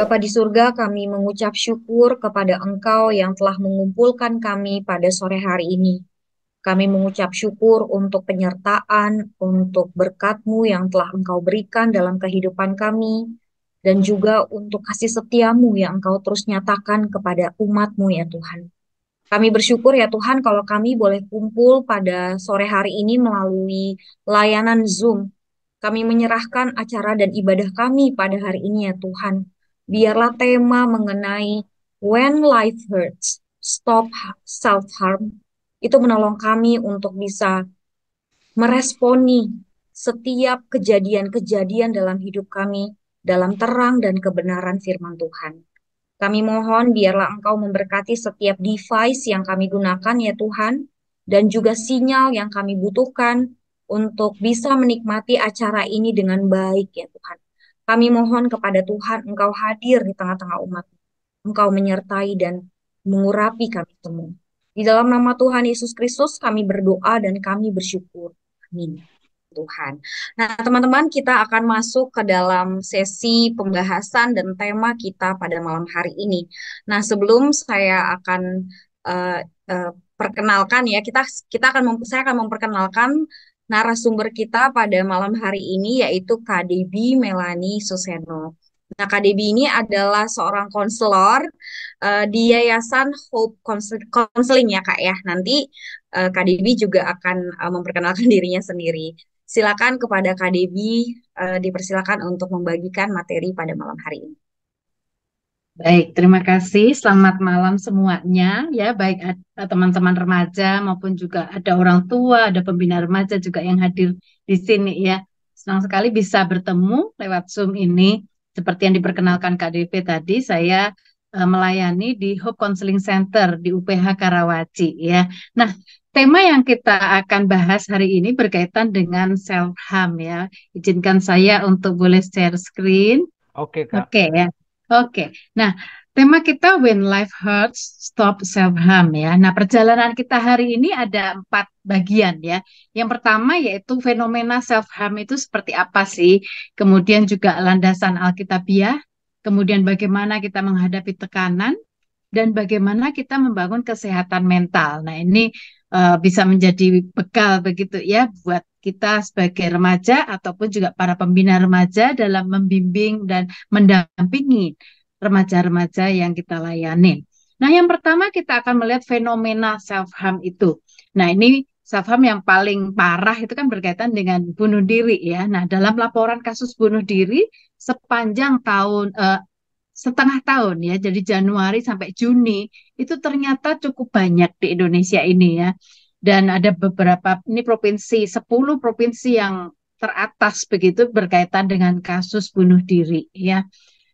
Bapa di surga, kami mengucap syukur kepada Engkau yang telah mengumpulkan kami pada sore hari ini. Kami mengucap syukur untuk penyertaan, untuk berkat-Mu yang telah Engkau berikan dalam kehidupan kami, dan juga untuk kasih setia-Mu yang Engkau terus nyatakan kepada umat-Mu ya Tuhan. Kami bersyukur ya Tuhan kalau kami boleh kumpul pada sore hari ini melalui layanan Zoom. Kami menyerahkan acara dan ibadah kami pada hari ini ya Tuhan. Biarlah tema mengenai When Life Hurts, Stop Self-Harm itu menolong kami untuk bisa meresponi setiap kejadian-kejadian dalam hidup kami dalam terang dan kebenaran firman Tuhan. Kami mohon biarlah Engkau memberkati setiap device yang kami gunakan ya Tuhan, dan juga sinyal yang kami butuhkan untuk bisa menikmati acara ini dengan baik ya Tuhan. Kami mohon kepada Tuhan Engkau hadir di tengah-tengah umat. Engkau menyertai dan mengurapi kami semua. Di dalam nama Tuhan Yesus Kristus kami berdoa dan kami bersyukur. Amin. Tuhan. Nah, teman-teman, kita akan masuk ke dalam sesi pembahasan dan tema kita pada malam hari ini. Nah, sebelum saya akan eh, perkenalkan ya, saya akan memperkenalkan narasumber kita pada malam hari ini yaitu Kak Debbie Melani Suseno. Nah, Kak Debbie ini adalah seorang konselor di Yayasan Hope Counseling ya, Kak ya. Nanti Kak Debbie juga akan memperkenalkan dirinya sendiri. Silakan kepada Kak Debbie, dipersilakan untuk membagikan materi pada malam hari ini. Baik, terima kasih. Selamat malam semuanya. Ya, baik teman-teman remaja maupun juga ada orang tua, ada pembina remaja juga yang hadir di sini ya. Senang sekali bisa bertemu lewat Zoom ini. Seperti yang diperkenalkan Kak DP tadi, saya melayani di Hope Counseling Center di UPH Karawaci ya. Nah, tema yang kita akan bahas hari ini berkaitan dengan self harm ya. Izinkan saya untuk boleh share screen. Oke, Kak. Oke ya. Oke. Nah, tema kita When Life Hurts, Stop Self-Harm ya. Nah, perjalanan kita hari ini ada 4 bagian ya. Yang pertama yaitu fenomena self-harm itu seperti apa sih? Kemudian juga landasan Alkitabiah, kemudian bagaimana kita menghadapi tekanan, dan bagaimana kita membangun kesehatan mental. Nah, ini bisa menjadi bekal begitu ya buat kita sebagai remaja ataupun juga para pembina remaja dalam membimbing dan mendampingi remaja-remaja yang kita layanin. Nah, yang pertama kita akan melihat fenomena self-harm itu. Nah, ini self-harm yang paling parah itu kan berkaitan dengan bunuh diri ya. Nah, dalam laporan kasus bunuh diri sepanjang setengah tahun ya, jadi Januari sampai Juni itu ternyata cukup banyak di Indonesia ini ya. Dan ada beberapa ini provinsi, 10 provinsi yang teratas begitu berkaitan dengan kasus bunuh diri ya.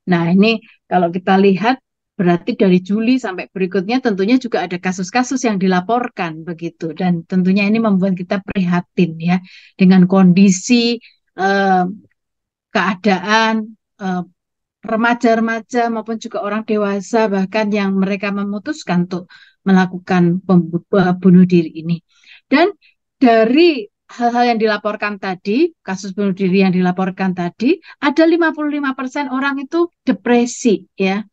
Nah, ini kalau kita lihat berarti dari Juli sampai berikutnya tentunya juga ada kasus-kasus yang dilaporkan begitu, dan tentunya ini membuat kita prihatin ya dengan kondisi eh, keadaan eh, remaja-remaja maupun juga orang dewasa bahkan yang mereka memutuskan untuk melakukan bunuh diri ini. Dan dari hal-hal yang dilaporkan tadi, kasus bunuh diri yang dilaporkan tadi, ada 55% orang itu depresi ya.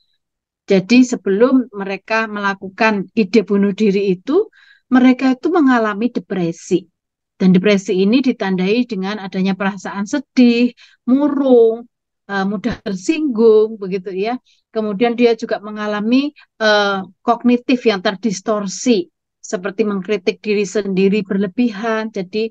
Jadi sebelum mereka melakukan ide bunuh diri itu, mereka itu mengalami depresi. Dan depresi ini ditandai dengan adanya perasaan sedih, murung, mudah tersinggung, begitu ya. Kemudian dia juga mengalami kognitif yang terdistorsi, seperti mengkritik diri sendiri berlebihan, jadi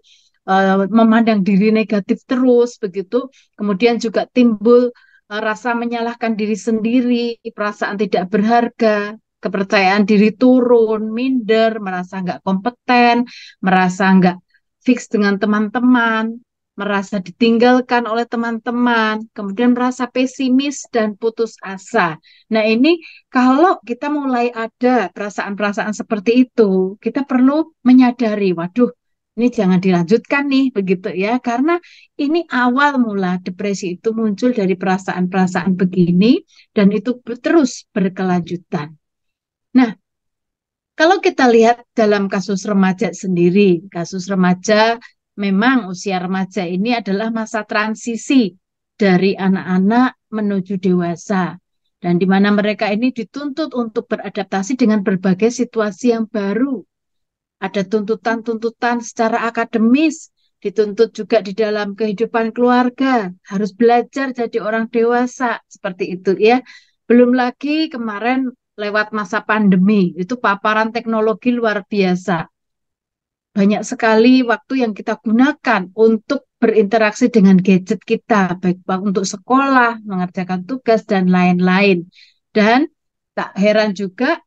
memandang diri negatif terus, begitu. Kemudian juga timbul rasa menyalahkan diri sendiri, perasaan tidak berharga, kepercayaan diri turun, minder, merasa nggak kompeten, merasa nggak fix dengan teman-teman, merasa ditinggalkan oleh teman-teman, kemudian merasa pesimis dan putus asa. Nah, ini kalau kita mulai ada perasaan-perasaan seperti itu, kita perlu menyadari, waduh, ini jangan dilanjutkan nih, begitu ya, karena ini awal mula depresi itu muncul dari perasaan-perasaan begini, dan itu terus berkelanjutan. Nah, kalau kita lihat dalam kasus remaja sendiri, kasus remaja memang usia remaja ini adalah masa transisi dari anak-anak menuju dewasa. dan di mana mereka ini dituntut untuk beradaptasi dengan berbagai situasi yang baru. Ada tuntutan-tuntutan secara akademis, dituntut juga di dalam kehidupan keluarga, harus belajar jadi orang dewasa, seperti itu ya. Belum lagi kemarin lewat masa pandemi, itu paparan teknologi luar biasa. Banyak sekali waktu yang kita gunakan untuk berinteraksi dengan gadget kita, baik untuk sekolah, mengerjakan tugas, dan lain-lain. Dan tak heran juga,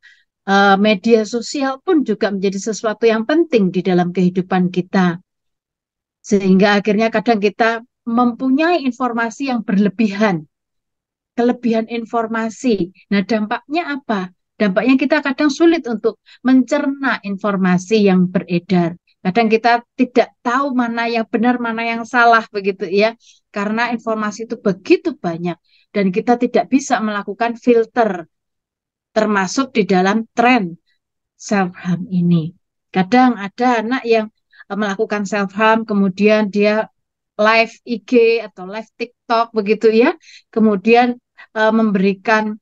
media sosial pun juga menjadi sesuatu yang penting di dalam kehidupan kita. Sehingga akhirnya kadang kita mempunyai informasi yang berlebihan, kelebihan informasi. Nah, dampaknya apa? Dampaknya kita kadang sulit untuk mencerna informasi yang beredar. Kadang kita tidak tahu mana yang benar, mana yang salah, begitu ya. Karena informasi itu begitu banyak dan kita tidak bisa melakukan filter, termasuk di dalam tren self-harm ini. Kadang ada anak yang melakukan self-harm, kemudian dia live IG atau live TikTok begitu ya, kemudian memberikan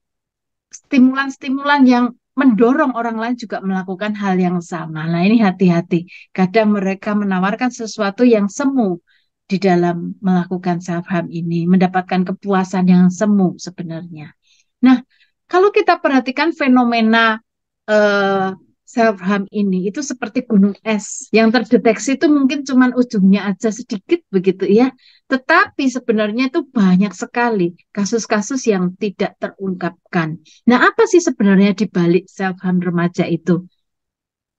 stimulan-stimulan yang mendorong orang lain juga melakukan hal yang sama. Nah, ini hati-hati. Kadang mereka menawarkan sesuatu yang semu di dalam melakukan self-harm ini, mendapatkan kepuasan yang semu sebenarnya. Nah, kalau kita perhatikan fenomena eh, self-harm ini, itu seperti gunung es. Yang terdeteksi itu mungkin cuma ujungnya aja sedikit begitu ya. Tetapi sebenarnya itu banyak sekali kasus-kasus yang tidak terungkapkan. Nah, apa sih sebenarnya di balik self-harm remaja itu?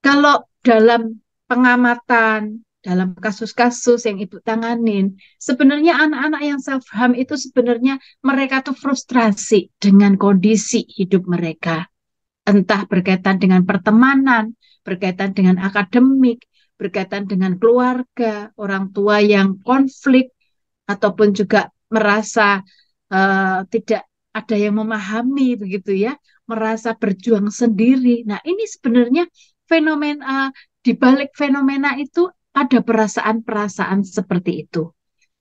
Kalau dalam pengamatan, dalam kasus-kasus yang ibu tanganin, sebenarnya anak-anak yang self-harm itu sebenarnya mereka tuh frustrasi dengan kondisi hidup mereka. Entah berkaitan dengan pertemanan, berkaitan dengan akademik, berkaitan dengan keluarga, orang tua yang konflik, ataupun juga merasa tidak ada yang memahami begitu ya, merasa berjuang sendiri. Nah, ini sebenarnya fenomena di balik fenomena itu ada perasaan-perasaan seperti itu.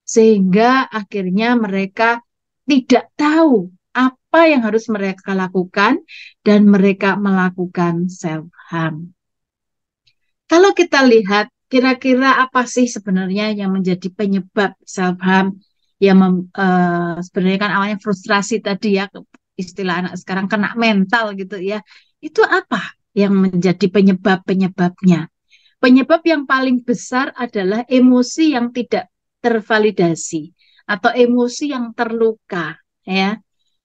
Sehingga akhirnya mereka tidak tahu apa yang harus mereka lakukan dan mereka melakukan self harm. Kalau kita lihat, kira-kira apa sih sebenarnya yang menjadi penyebab self-harm yang sebenarnya kan awalnya frustrasi tadi ya, istilah anak sekarang kena mental gitu ya. Itu apa yang menjadi penyebab-penyebabnya? Penyebab yang paling besar adalah emosi yang tidak tervalidasi atau emosi yang terluka ya.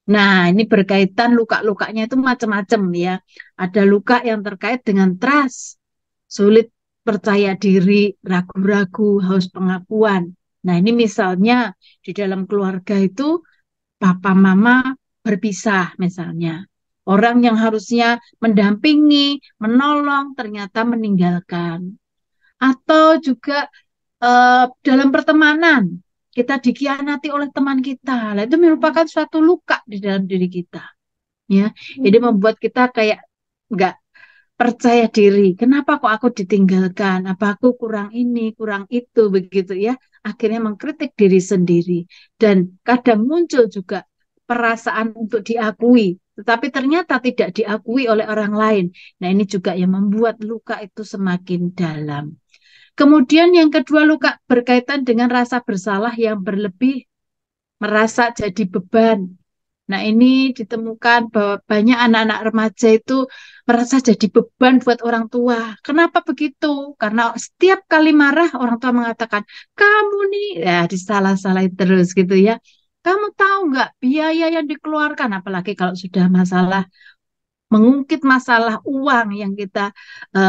Nah, ini berkaitan luka-lukanya itu macam-macam ya. Ada luka yang terkait dengan trust, sulit percaya diri, ragu-ragu, haus pengakuan. Nah, ini misalnya di dalam keluarga itu papa mama berpisah misalnya. Orang yang harusnya mendampingi, menolong, ternyata meninggalkan. Atau juga dalam pertemanan, kita dikhianati oleh teman kita. Nah, itu merupakan suatu luka di dalam diri kita. Ya, jadi membuat kita kayak nggak percaya diri. Kenapa kok aku ditinggalkan? Apa aku kurang ini, kurang itu, begitu ya. Akhirnya mengkritik diri sendiri. Dan kadang muncul juga perasaan untuk diakui, tetapi ternyata tidak diakui oleh orang lain. Nah, ini juga yang membuat luka itu semakin dalam. Kemudian yang kedua, luka berkaitan dengan rasa bersalah yang berlebih, merasa jadi beban. Nah, ini ditemukan bahwa banyak anak-anak remaja itu merasa jadi beban buat orang tua. Kenapa begitu? Karena setiap kali marah, orang tua mengatakan, kamu nih, ya disalah-salahin terus gitu ya. Kamu tahu nggak biaya yang dikeluarkan, apalagi kalau sudah masalah mengungkit masalah uang yang kita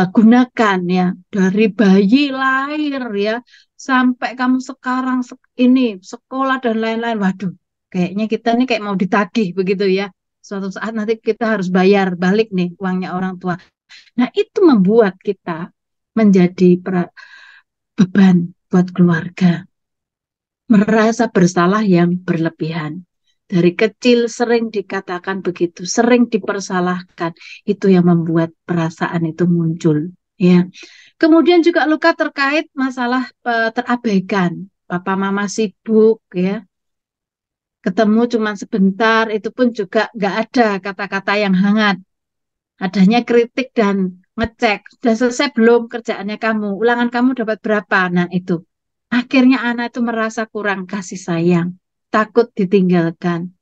gunakan ya, dari bayi lahir ya sampai kamu sekarang ini sekolah dan lain-lain. Waduh, kayaknya kita nih kayak mau ditagih begitu ya. Suatu saat nanti kita harus bayar balik nih uangnya orang tua. Nah, itu membuat kita menjadi beban buat keluarga, merasa bersalah yang berlebihan. Dari kecil sering dikatakan begitu, sering dipersalahkan, itu yang membuat perasaan itu muncul. Ya, kemudian juga luka terkait masalah terabaikan, papa mama sibuk, ya, Ketemu cuma sebentar, itu pun juga nggak ada kata-kata yang hangat. Adanya kritik dan ngecek. Sudah selesai belum kerjaannya kamu? Ulangan kamu dapat berapa? Nah, itu. Akhirnya anak itu merasa kurang kasih sayang, takut ditinggalkan,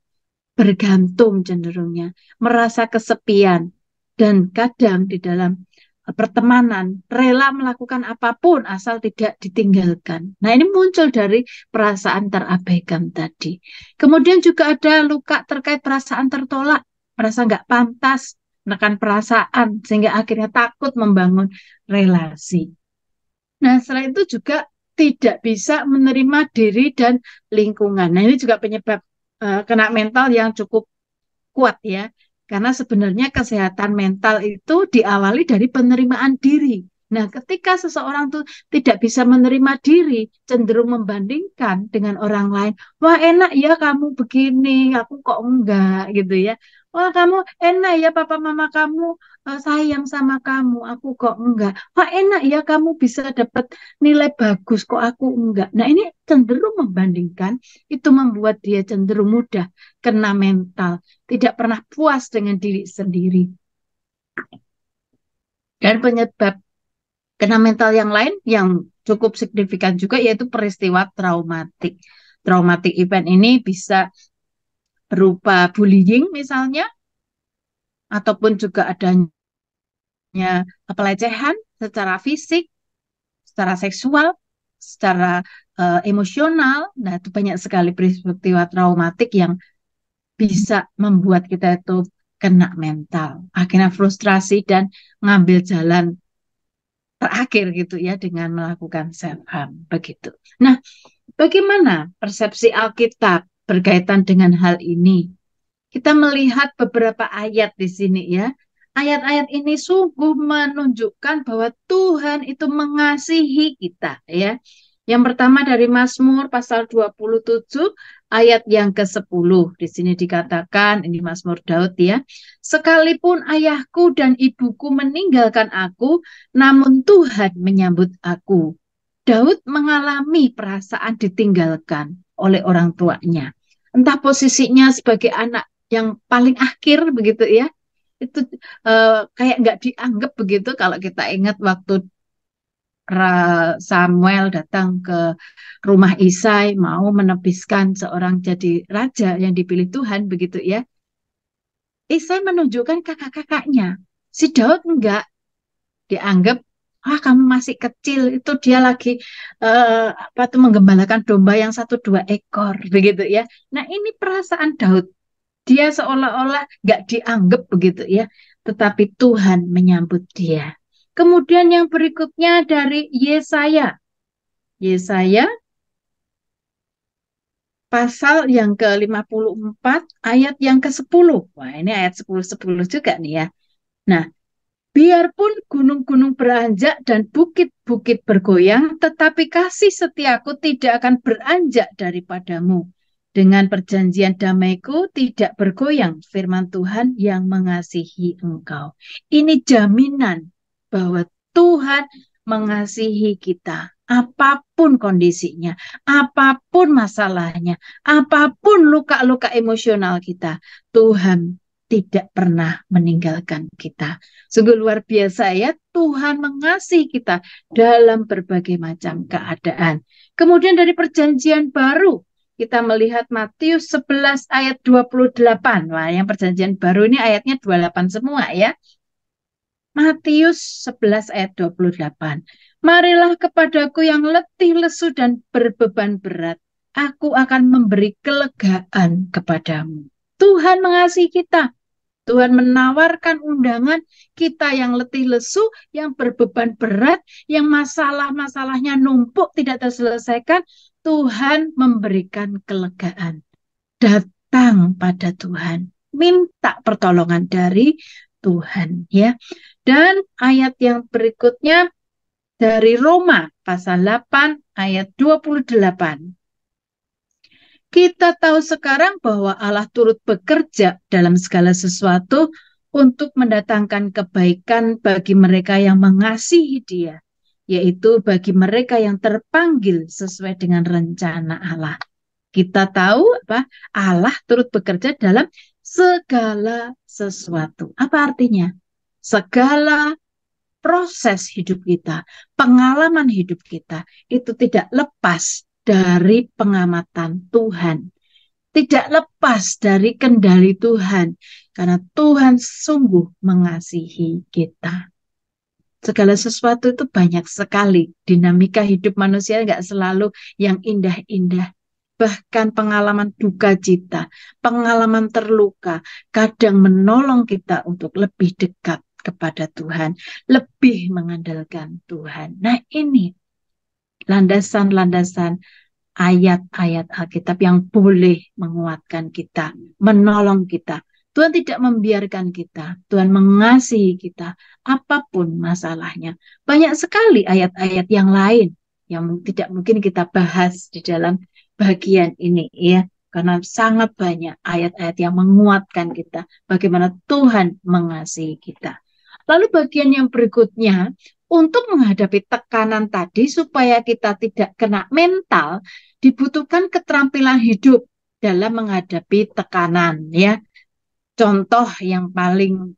bergantung cenderungnya, merasa kesepian, dan kadang di dalam pertemanan rela melakukan apapun asal tidak ditinggalkan. Nah, ini muncul dari perasaan terabaikan tadi. Kemudian juga ada luka terkait perasaan tertolak, merasa nggak pantas, menekan perasaan, sehingga akhirnya takut membangun relasi. Nah, selain itu juga tidak bisa menerima diri dan lingkungan. Nah, ini juga penyebab kena mental yang cukup kuat ya. Karena sebenarnya kesehatan mental itu diawali dari penerimaan diri. Nah, ketika seseorang tuh tidak bisa menerima diri, cenderung membandingkan dengan orang lain. Wah, enak ya kamu begini, aku kok enggak gitu ya. Wah, kamu enak ya papa mama kamu sayang sama kamu, aku kok enggak. Wah, enak ya kamu bisa dapat nilai bagus, kok aku enggak. Nah, ini cenderung membandingkan, itu membuat dia cenderung mudah kena mental, tidak pernah puas dengan diri sendiri. Dan penyebab kena mental yang lain yang cukup signifikan juga yaitu peristiwa traumatik. Traumatik event ini bisa berupa bullying misalnya, ataupun juga adanya pelecehan secara fisik, secara seksual, secara emosional. Nah, itu banyak sekali peristiwa traumatik yang bisa membuat kita itu kena mental. Akhirnya frustrasi dan ngambil jalan terakhir gitu ya dengan melakukan self harm begitu. Nah, bagaimana persepsi Alkitab berkaitan dengan hal ini? Kita melihat beberapa ayat di sini ya. Ayat-ayat ini sungguh menunjukkan bahwa Tuhan itu mengasihi kita ya. Yang pertama dari Mazmur pasal 27 ayat yang ke-10. Di sini dikatakan, ini Mazmur Daud ya. Sekalipun ayahku dan ibuku meninggalkan aku, namun Tuhan menyambut aku. Daud mengalami perasaan ditinggalkan oleh orang tuanya. Entah posisinya sebagai anak yang paling akhir begitu ya, itu kayak nggak dianggap begitu kalau kita ingat waktu Samuel datang ke rumah Isai mau menebiskan seorang jadi raja yang dipilih Tuhan begitu ya. Isai menunjukkan kakak-kakaknya. Si Daud enggak, dianggap kamu masih kecil, itu dia lagi apa tuh menggembalakan domba yang satu dua ekor begitu ya. Nah, ini perasaan Daud. Dia seolah-olah nggak dianggap begitu ya, tetapi Tuhan menyambut dia. Kemudian yang berikutnya dari Yesaya. Yesaya pasal yang ke-54 ayat yang ke-10. Wah, ini ayat 10-10 juga nih ya. Nah, biarpun gunung-gunung beranjak dan bukit-bukit bergoyang, tetapi kasih setiaku tidak akan beranjak daripadamu. Dengan perjanjian damaiku tidak bergoyang, firman Tuhan yang mengasihi engkau. Ini jaminan bahwa Tuhan mengasihi kita. Apapun kondisinya, apapun masalahnya, apapun luka-luka emosional kita, Tuhan tidak pernah meninggalkan kita. Sungguh luar biasa ya, Tuhan mengasihi kita dalam berbagai macam keadaan. Kemudian dari perjanjian baru, kita melihat Matius 11 ayat 28. Wah, yang perjanjian baru ini ayatnya 28 semua ya. Matius 11 ayat 28. Marilah kepadaku yang letih, lesu, dan berbeban berat. Aku akan memberi kelegaan kepadamu. Tuhan mengasihi kita. Tuhan menawarkan undangan kita yang letih lesu, yang berbeban berat, yang masalah-masalahnya numpuk tidak terselesaikan. Tuhan memberikan kelegaan. Datang pada Tuhan. Minta pertolongan dari Tuhan ya. Dan ayat yang berikutnya dari Roma pasal 8 ayat 28. Kita tahu sekarang bahwa Allah turut bekerja dalam segala sesuatu untuk mendatangkan kebaikan bagi mereka yang mengasihi Dia, yaitu bagi mereka yang terpanggil sesuai dengan rencana Allah. Kita tahu apa? Allah turut bekerja dalam segala sesuatu. Apa artinya? Segala proses hidup kita, pengalaman hidup kita itu tidak lepas dari pengamatan Tuhan, tidak lepas dari kendali Tuhan, karena Tuhan sungguh mengasihi kita. Segala sesuatu itu banyak sekali. Dinamika hidup manusia nggak selalu yang indah-indah. Bahkan pengalaman duka cita, pengalaman terluka, kadang menolong kita untuk lebih dekat kepada Tuhan, lebih mengandalkan Tuhan. Nah, ini landasan-landasan ayat-ayat Alkitab yang boleh menguatkan kita, menolong kita. Tuhan tidak membiarkan kita, Tuhan mengasihi kita, apapun masalahnya. Banyak sekali ayat-ayat yang lain yang tidak mungkin kita bahas di dalam bagian ini, ya, karena sangat banyak ayat-ayat yang menguatkan kita, bagaimana Tuhan mengasihi kita. Lalu bagian yang berikutnya, untuk menghadapi tekanan tadi supaya kita tidak kena mental, dibutuhkan keterampilan hidup dalam menghadapi tekanan, ya. Contoh yang paling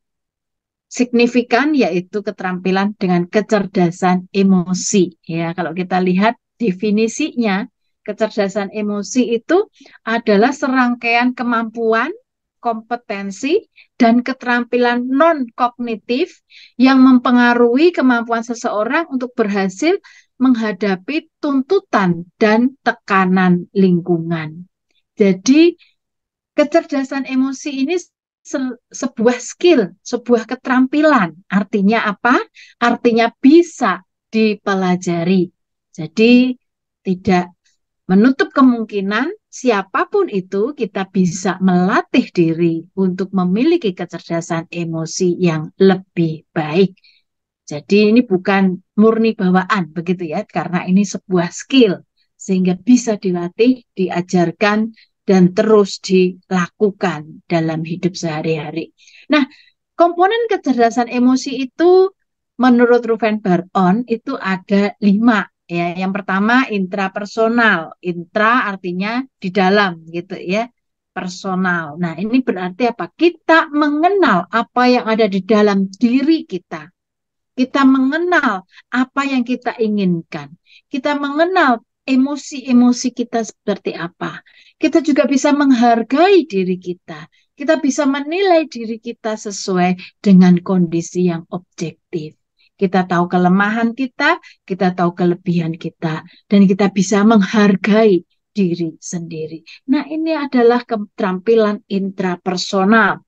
signifikan yaitu keterampilan dengan kecerdasan emosi, ya. Kalau kita lihat definisinya, kecerdasan emosi itu adalah serangkaian kemampuan, kompetensi, dan keterampilan non-kognitif yang mempengaruhi kemampuan seseorang untuk berhasil menghadapi tuntutan dan tekanan lingkungan. Jadi, kecerdasan emosi ini sebuah skill, sebuah keterampilan. Artinya apa? Artinya bisa dipelajari. Jadi, tidak menutup kemungkinan siapapun itu kita bisa melatih diri untuk memiliki kecerdasan emosi yang lebih baik. Jadi ini bukan murni bawaan begitu ya, karena ini sebuah skill sehingga bisa dilatih, diajarkan dan terus dilakukan dalam hidup sehari-hari. Nah, komponen kecerdasan emosi itu menurut Ruven Baron itu ada 5. Ya, yang pertama intrapersonal. Intra artinya di dalam gitu ya. Personal. Nah, ini berarti apa? Kita mengenal apa yang ada di dalam diri kita. Kita mengenal apa yang kita inginkan. Kita mengenal emosi-emosi kita seperti apa. Kita juga bisa menghargai diri kita. Kita bisa menilai diri kita sesuai dengan kondisi yang objektif. Kita tahu kelemahan kita tahu kelebihan kita, dan kita bisa menghargai diri sendiri. Nah, ini adalah keterampilan intrapersonal.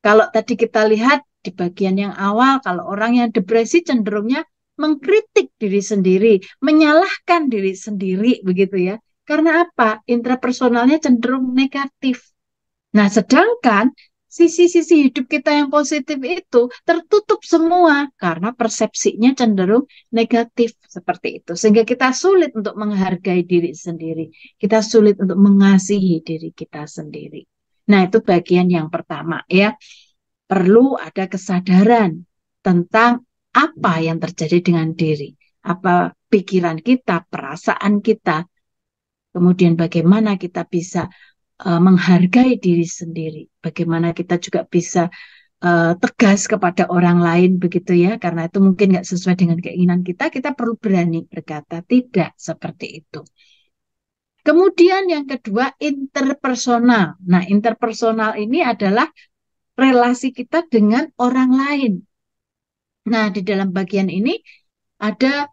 Kalau tadi kita lihat di bagian yang awal, kalau orang yang depresi cenderungnya mengkritik diri sendiri, menyalahkan diri sendiri, begitu ya. Karena apa? Intrapersonalnya cenderung negatif. Nah, sedangkan sisi-sisi hidup kita yang positif itu tertutup semua karena persepsinya cenderung negatif seperti itu. Sehingga kita sulit untuk menghargai diri sendiri. Kita sulit untuk mengasihi diri kita sendiri. Nah, itu bagian yang pertama ya. Perlu ada kesadaran tentang apa yang terjadi dengan diri. Apa pikiran kita, perasaan kita. Kemudian bagaimana kita bisa menghargai diri sendiri. Bagaimana kita juga bisa tegas kepada orang lain begitu ya. Karena itu mungkin nggak sesuai dengan keinginan kita perlu berani berkata tidak seperti itu. Kemudian yang kedua, interpersonal. Nah, interpersonal ini adalah relasi kita dengan orang lain. Nah, di dalam bagian ini ada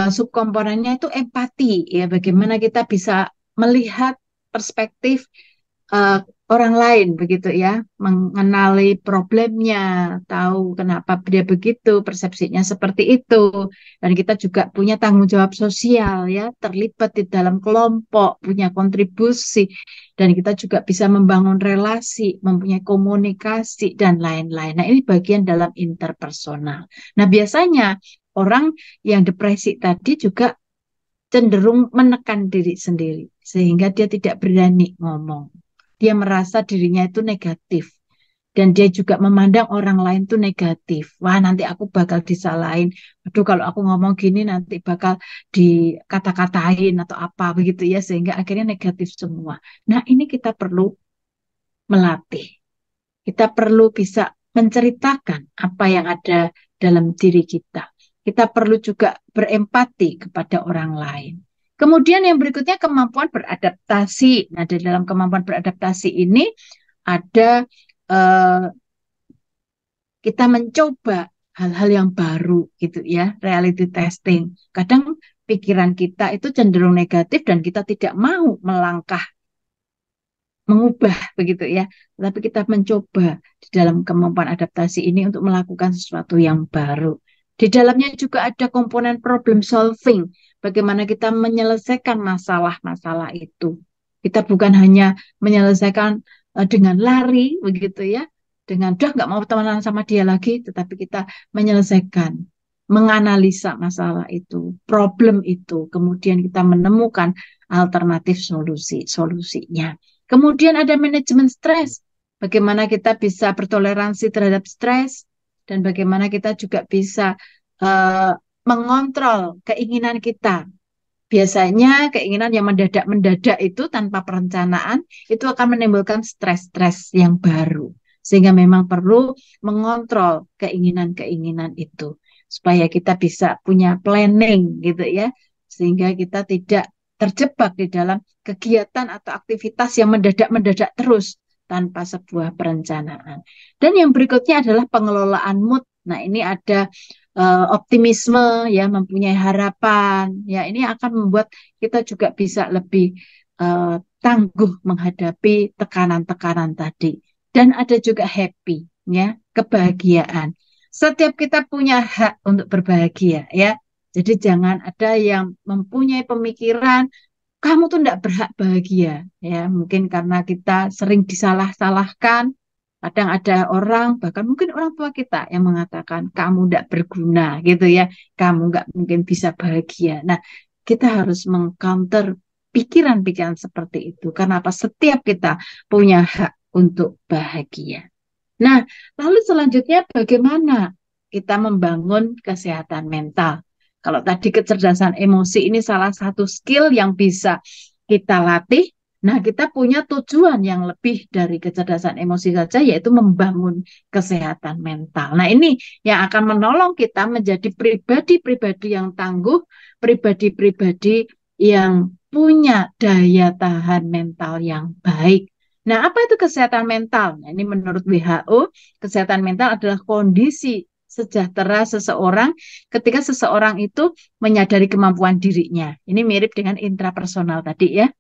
subkomponennya itu empati, ya, bagaimana kita bisa melihat perspektif uh, orang lain begitu ya, mengenali problemnya, tahu kenapa dia begitu, persepsinya seperti itu, dan kita juga punya tanggung jawab sosial ya, terlibat di dalam kelompok, punya kontribusi, dan kita juga bisa membangun relasi, mempunyai komunikasi dan lain-lain. Nah, ini bagian dalam interpersonal. Nah, biasanya orang yang depresi tadi juga cenderung menekan diri sendiri, sehingga dia tidak berani ngomong. Dia merasa dirinya itu negatif. dan dia juga memandang orang lain tuh negatif. Wah, nanti aku bakal disalahin. Aduh, kalau aku ngomong gini nanti bakal dikata-katain atau apa begitu ya, sehingga akhirnya negatif semua. Nah, ini kita perlu melatih. Kita perlu bisa menceritakan apa yang ada dalam diri kita. Kita perlu juga berempati kepada orang lain. Kemudian yang berikutnya kemampuan beradaptasi. Nah, di dalam kemampuan beradaptasi ini ada eh, kita mencoba hal-hal yang baru gitu ya, reality testing. Kadang pikiran kita itu cenderung negatif dan kita tidak mau melangkah mengubah begitu ya. Tapi kita mencoba di dalam kemampuan adaptasi ini untuk melakukan sesuatu yang baru. Di dalamnya juga ada komponen problem solving. Bagaimana kita menyelesaikan masalah-masalah itu. Kita bukan hanya menyelesaikan dengan lari begitu ya. Dengan udah nggak mau temenan sama dia lagi, tetapi kita menyelesaikan, menganalisa masalah itu, problem itu, kemudian kita menemukan alternatif solusinya. Kemudian ada manajemen stres. Bagaimana kita bisa bertoleransi terhadap stres dan bagaimana kita juga bisa uh, mengontrol keinginan kita. Biasanya keinginan yang mendadak-mendadak itu tanpa perencanaan itu akan menimbulkan stres-stres yang baru. Sehingga memang perlu mengontrol keinginan-keinginan itu supaya kita bisa punya planning gitu ya. Sehingga kita tidak terjebak di dalam kegiatan atau aktivitas yang mendadak-mendadak terus tanpa sebuah perencanaan. Dan yang berikutnya adalah pengelolaan mood. Nah, ini ada optimisme ya, mempunyai harapan ya, ini akan membuat kita juga bisa lebih tangguh menghadapi tekanan-tekanan tadi. Dan ada juga happy ya, kebahagiaan. Setiap kita punya hak untuk berbahagia ya. Jadi jangan ada yang mempunyai pemikiran kamu tuh tidak berhak bahagia ya, mungkin karena kita sering disalah-salahkan. Kadang ada orang, bahkan mungkin orang tua kita yang mengatakan kamu tidak berguna gitu ya, kamu nggak mungkin bisa bahagia. Nah, kita harus mengcounter pikiran-pikiran seperti itu. Karena apa? Setiap kita punya hak untuk bahagia. Nah, lalu selanjutnya bagaimana kita membangun kesehatan mental? Kalau tadi kecerdasan emosi ini salah satu skill yang bisa kita latih. Nah, kita punya tujuan yang lebih dari kecerdasan emosi saja, yaitu membangun kesehatan mental. Nah, ini yang akan menolong kita menjadi pribadi-pribadi yang tangguh, pribadi-pribadi yang punya daya tahan mental yang baik. Nah, apa itu kesehatan mental? Nah, ini menurut WHO, kesehatan mental adalah kondisi sejahtera seseorang ketika seseorang itu menyadari kemampuan dirinya. Ini mirip dengan intrapersonal tadi ya.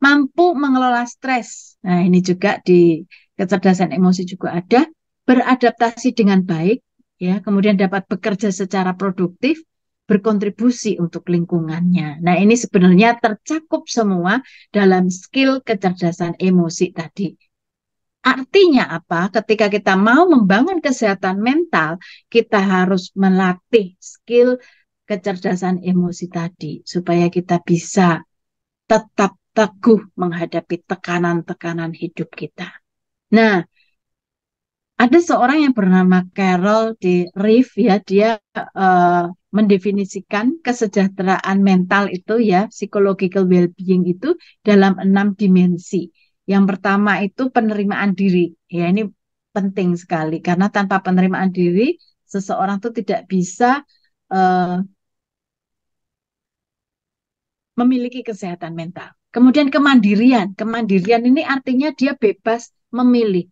Mampu mengelola stres. Nah, ini juga di kecerdasan emosi juga ada. Beradaptasi dengan baik, ya, kemudian dapat bekerja secara produktif, berkontribusi untuk lingkungannya. Nah, ini sebenarnya tercakup semua dalam skill kecerdasan emosi tadi. Artinya apa? Ketika kita mau membangun kesehatan mental, kita harus melatih skill kecerdasan emosi tadi supaya kita bisa tetap teguh menghadapi tekanan-tekanan hidup kita. Nah, ada seorang yang bernama Carol D. Reeve ya, dia mendefinisikan kesejahteraan mental itu ya, psychological well-being itu dalam 6 dimensi. Yang pertama itu penerimaan diri. Ya, ini penting sekali karena tanpa penerimaan diri seseorang itu tidak bisa uh, memiliki kesehatan mental. Kemudian kemandirian. Kemandirian ini artinya dia bebas memilih.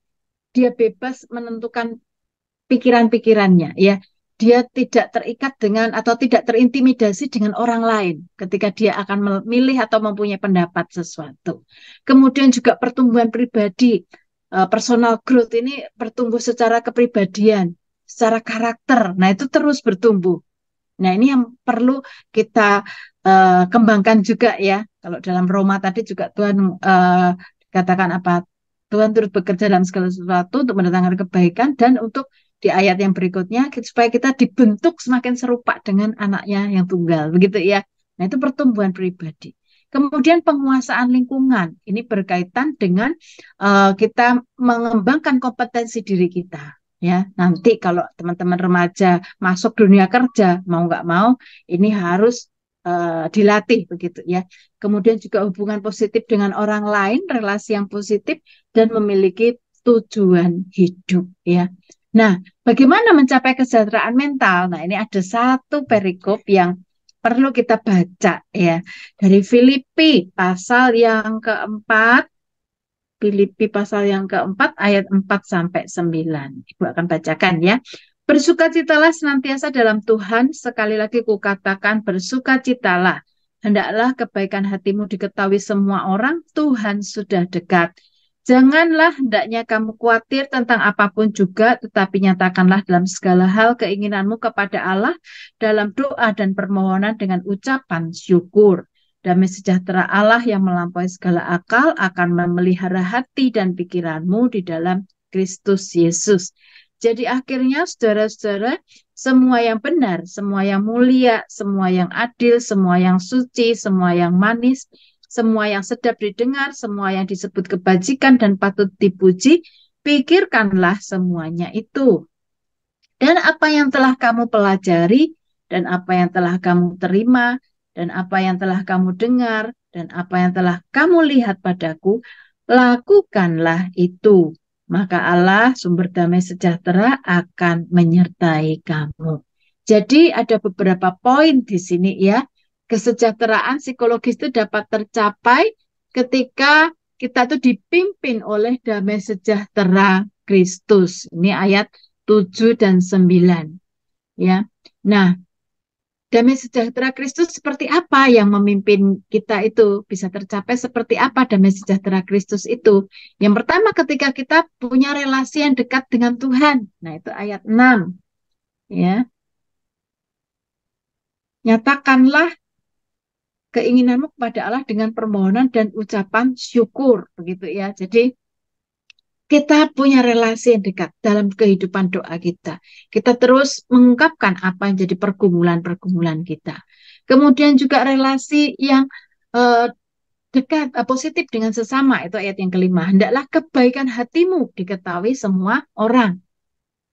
Dia bebas menentukan pikiran-pikirannya, ya. Dia tidak terikat dengan atau tidak terintimidasi dengan orang lain ketika dia akan memilih atau mempunyai pendapat sesuatu. Kemudian juga pertumbuhan pribadi, personal growth ini bertumbuh secara kepribadian, secara karakter. Nah, itu terus bertumbuh. Nah, ini yang perlu kita kembangkan juga ya. Kalau dalam Roma tadi juga Tuhan katakan apa? Tuhan turut bekerja dalam segala sesuatu untuk mendatangkan kebaikan dan untuk di ayat yang berikutnya supaya kita dibentuk semakin serupa dengan anaknya yang tunggal, begitu ya. Nah, itu pertumbuhan pribadi. Kemudian penguasaan lingkungan, ini berkaitan dengan kita mengembangkan kompetensi diri kita. Ya, nanti kalau teman-teman remaja masuk dunia kerja, mau nggak mau, ini harus dilatih begitu ya. Kemudian juga hubungan positif dengan orang lain, relasi yang positif, dan memiliki tujuan hidup ya. Nah, bagaimana mencapai kesejahteraan mental? Nah, ini ada satu perikop yang perlu kita baca ya. Dari Filipi pasal yang keempat, Filipi pasal yang keempat ayat 4 sampai 9. Ibu akan bacakan ya. Bersukacitalah senantiasa dalam Tuhan, sekali lagi kukatakan bersukacitalah. Hendaklah kebaikan hatimu diketahui semua orang, Tuhan sudah dekat. Janganlah hendaknya kamu khawatir tentang apapun juga, tetapi nyatakanlah dalam segala hal keinginanmu kepada Allah dalam doa dan permohonan dengan ucapan syukur. Damai sejahtera Allah yang melampaui segala akal akan memelihara hati dan pikiranmu di dalam Kristus Yesus. Jadi akhirnya saudara-saudara, semua yang benar, semua yang mulia, semua yang adil, semua yang suci, semua yang manis, semua yang sedap didengar, semua yang disebut kebajikan dan patut dipuji, pikirkanlah semuanya itu. Dan apa yang telah kamu pelajari, dan apa yang telah kamu terima, dan apa yang telah kamu dengar, dan apa yang telah kamu lihat padaku, lakukanlah itu. Maka Allah, sumber damai sejahtera, akan menyertai kamu. Jadi ada beberapa poin di sini ya. Kesejahteraan psikologis itu dapat tercapai ketika kita tuh dipimpin oleh damai sejahtera Kristus. Ini ayat 7 dan 9 ya. Nah, damai sejahtera Kristus seperti apa yang memimpin kita itu? Bisa tercapai seperti apa damai sejahtera Kristus itu? Yang pertama ketika kita punya relasi yang dekat dengan Tuhan. Nah, itu ayat 6 ya. Nyatakanlah keinginanmu kepada Allah dengan permohonan dan ucapan syukur begitu ya. Jadi kita punya relasi yang dekat dalam kehidupan doa kita. Kita terus mengungkapkan apa yang jadi pergumulan-pergumulan kita. Kemudian juga relasi yang eh, dekat, positif dengan sesama. Itu ayat yang kelima. Hendaklah kebaikan hatimu diketahui semua orang.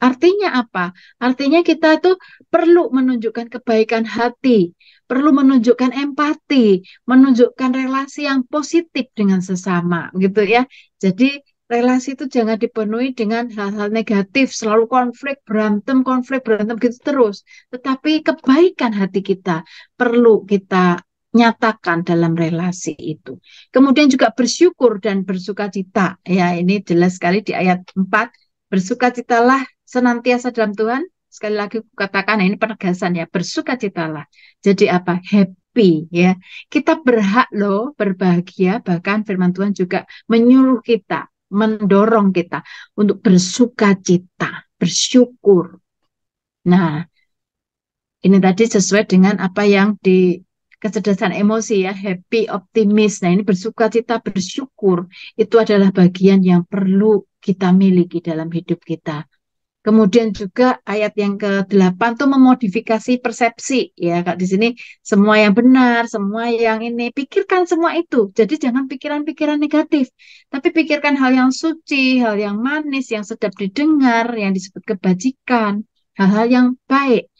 Artinya apa? Artinya kita tuh perlu menunjukkan kebaikan hati, perlu menunjukkan empati, menunjukkan relasi yang positif dengan sesama, gitu ya. Jadi relasi itu jangan dipenuhi dengan hal-hal negatif, selalu konflik, berantem gitu terus. Tetapi kebaikan hati kita perlu kita nyatakan dalam relasi itu. Kemudian juga bersyukur dan bersukacita. Ya, ini jelas sekali di ayat 4. Bersukacitalah senantiasa dalam Tuhan. Sekali lagi katakan, ini penegasan ya, bersukacitalah. Jadi apa? Happy ya. Kita berhak loh berbahagia, bahkan firman Tuhan juga menyuruh kita, mendorong kita untuk bersukacita, bersyukur. Nah, ini tadi sesuai dengan apa yang di kecerdasan emosi ya, happy, optimis. Nah, ini bersukacita, bersyukur, itu adalah bagian yang perlu kita miliki dalam hidup kita. Kemudian juga ayat yang ke-8 tuh memodifikasi persepsi ya Kak, di sini semua yang benar, semua yang ini, pikirkan semua itu. Jadi jangan pikiran-pikiran negatif, tapi pikirkan hal yang suci, hal yang manis, yang sedap didengar, yang disebut kebajikan, hal-hal yang baik,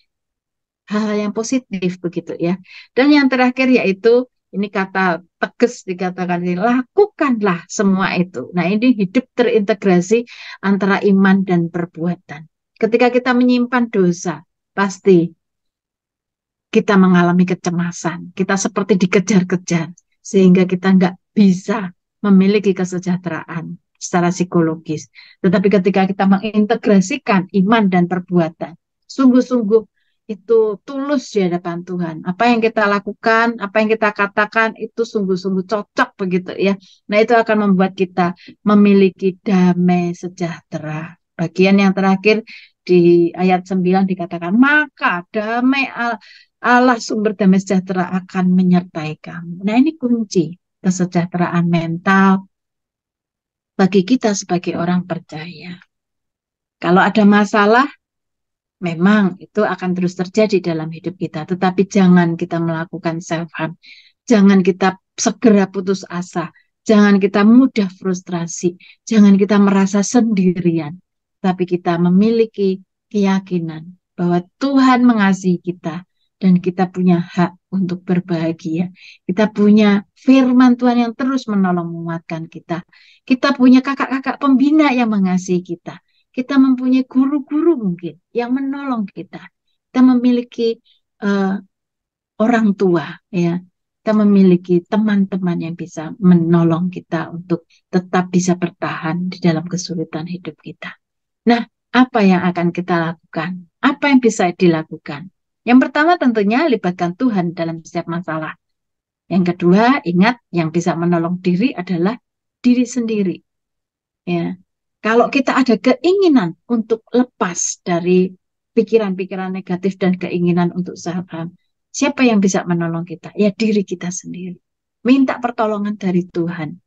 hal-hal yang positif begitu ya. Dan yang terakhir yaitu ini kata tegas dikatakan ini, lakukanlah semua itu. Nah, ini hidup terintegrasi antara iman dan perbuatan. Ketika kita menyimpan dosa, pasti kita mengalami kecemasan. Kita seperti dikejar-kejar, sehingga kita nggak bisa memiliki kesejahteraan secara psikologis. Tetapi ketika kita mengintegrasikan iman dan perbuatan, sungguh-sungguh itu tulus di hadapan Tuhan. Apa yang kita lakukan, apa yang kita katakan itu sungguh-sungguh cocok begitu ya. Nah, itu akan membuat kita memiliki damai sejahtera. Bagian yang terakhir di ayat 9 dikatakan, maka damai Allah sumber damai sejahtera akan menyertai kamu. Nah, ini kunci kesejahteraan mental bagi kita sebagai orang percaya. Kalau ada masalah, memang itu akan terus terjadi dalam hidup kita, tetapi jangan kita melakukan self-harm. Jangan kita segera putus asa. Jangan kita mudah frustrasi. Jangan kita merasa sendirian. Tapi kita memiliki keyakinan bahwa Tuhan mengasihi kita dan kita punya hak untuk berbahagia. Kita punya firman Tuhan yang terus menolong menguatkan kita. Kita punya kakak-kakak pembina yang mengasihi kita. Kita mempunyai guru-guru mungkin yang menolong kita. Kita memiliki eh, orang tua, ya. Kita memiliki teman-teman yang bisa menolong kita untuk tetap bisa bertahan di dalam kesulitan hidup kita. Nah, apa yang akan kita lakukan? Apa yang bisa dilakukan? Yang pertama tentunya libatkan Tuhan dalam setiap masalah. Yang kedua, ingat yang bisa menolong diri adalah diri sendiri. Ya, kalau kita ada keinginan untuk lepas dari pikiran-pikiran negatif dan keinginan untuk saham, siapa yang bisa menolong kita? Ya diri kita sendiri. Minta pertolongan dari Tuhan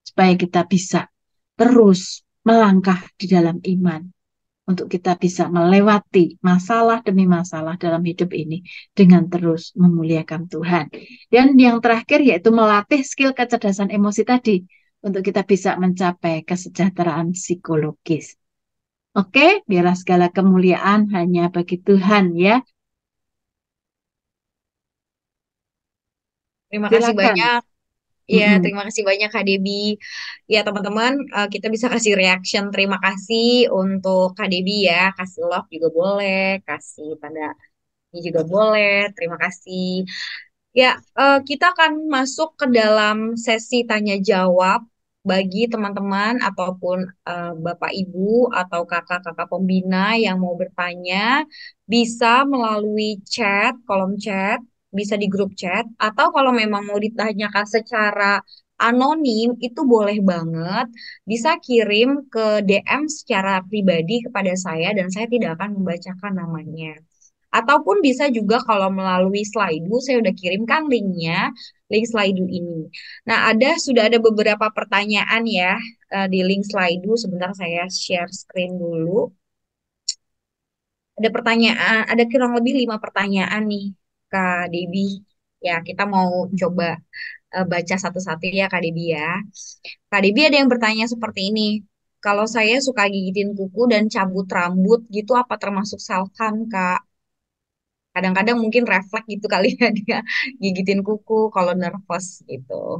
supaya kita bisa terus melangkah di dalam iman untuk kita bisa melewati masalah demi masalah dalam hidup ini dengan terus memuliakan Tuhan. Dan yang terakhir yaitu melatih skill kecerdasan emosi tadi untuk kita bisa mencapai kesejahteraan psikologis. Oke, biarlah segala kemuliaan hanya bagi Tuhan ya. Terima kasih Silakan. banyak. Ya, Mm-mm. terima kasih banyak Kak Debi. Ya, teman-teman, kita bisa kasih reaction terima kasih untuk Kak Debi ya. Kasih love juga boleh, kasih tanda ini juga boleh. Terima kasih. Ya, kita akan masuk ke dalam sesi tanya jawab bagi teman-teman ataupun Bapak Ibu atau kakak-kakak pembina yang mau bertanya bisa melalui chat, kolom chat, bisa di grup chat atau kalau memang mau ditanyakan secara anonim itu boleh banget bisa kirim ke DM secara pribadi kepada saya dan saya tidak akan membacakan namanya. Ataupun bisa juga kalau melalui Slido, saya udah kirimkan linknya, link Slido ini. Nah, sudah ada beberapa pertanyaan ya di link Slido. Sebentar saya share screen dulu. Ada pertanyaan, ada kurang lebih 5 pertanyaan nih, Kak Debi. Ya, kita mau coba baca satu-satu ya, Kak Debi ya. Kak Debi ada yang bertanya seperti ini. Kalau saya suka gigitin kuku dan cabut rambut gitu, apa termasuk self harm, Kak? Kadang-kadang mungkin refleks gitu kali ya dia gigitin kuku kalau nervous gitu.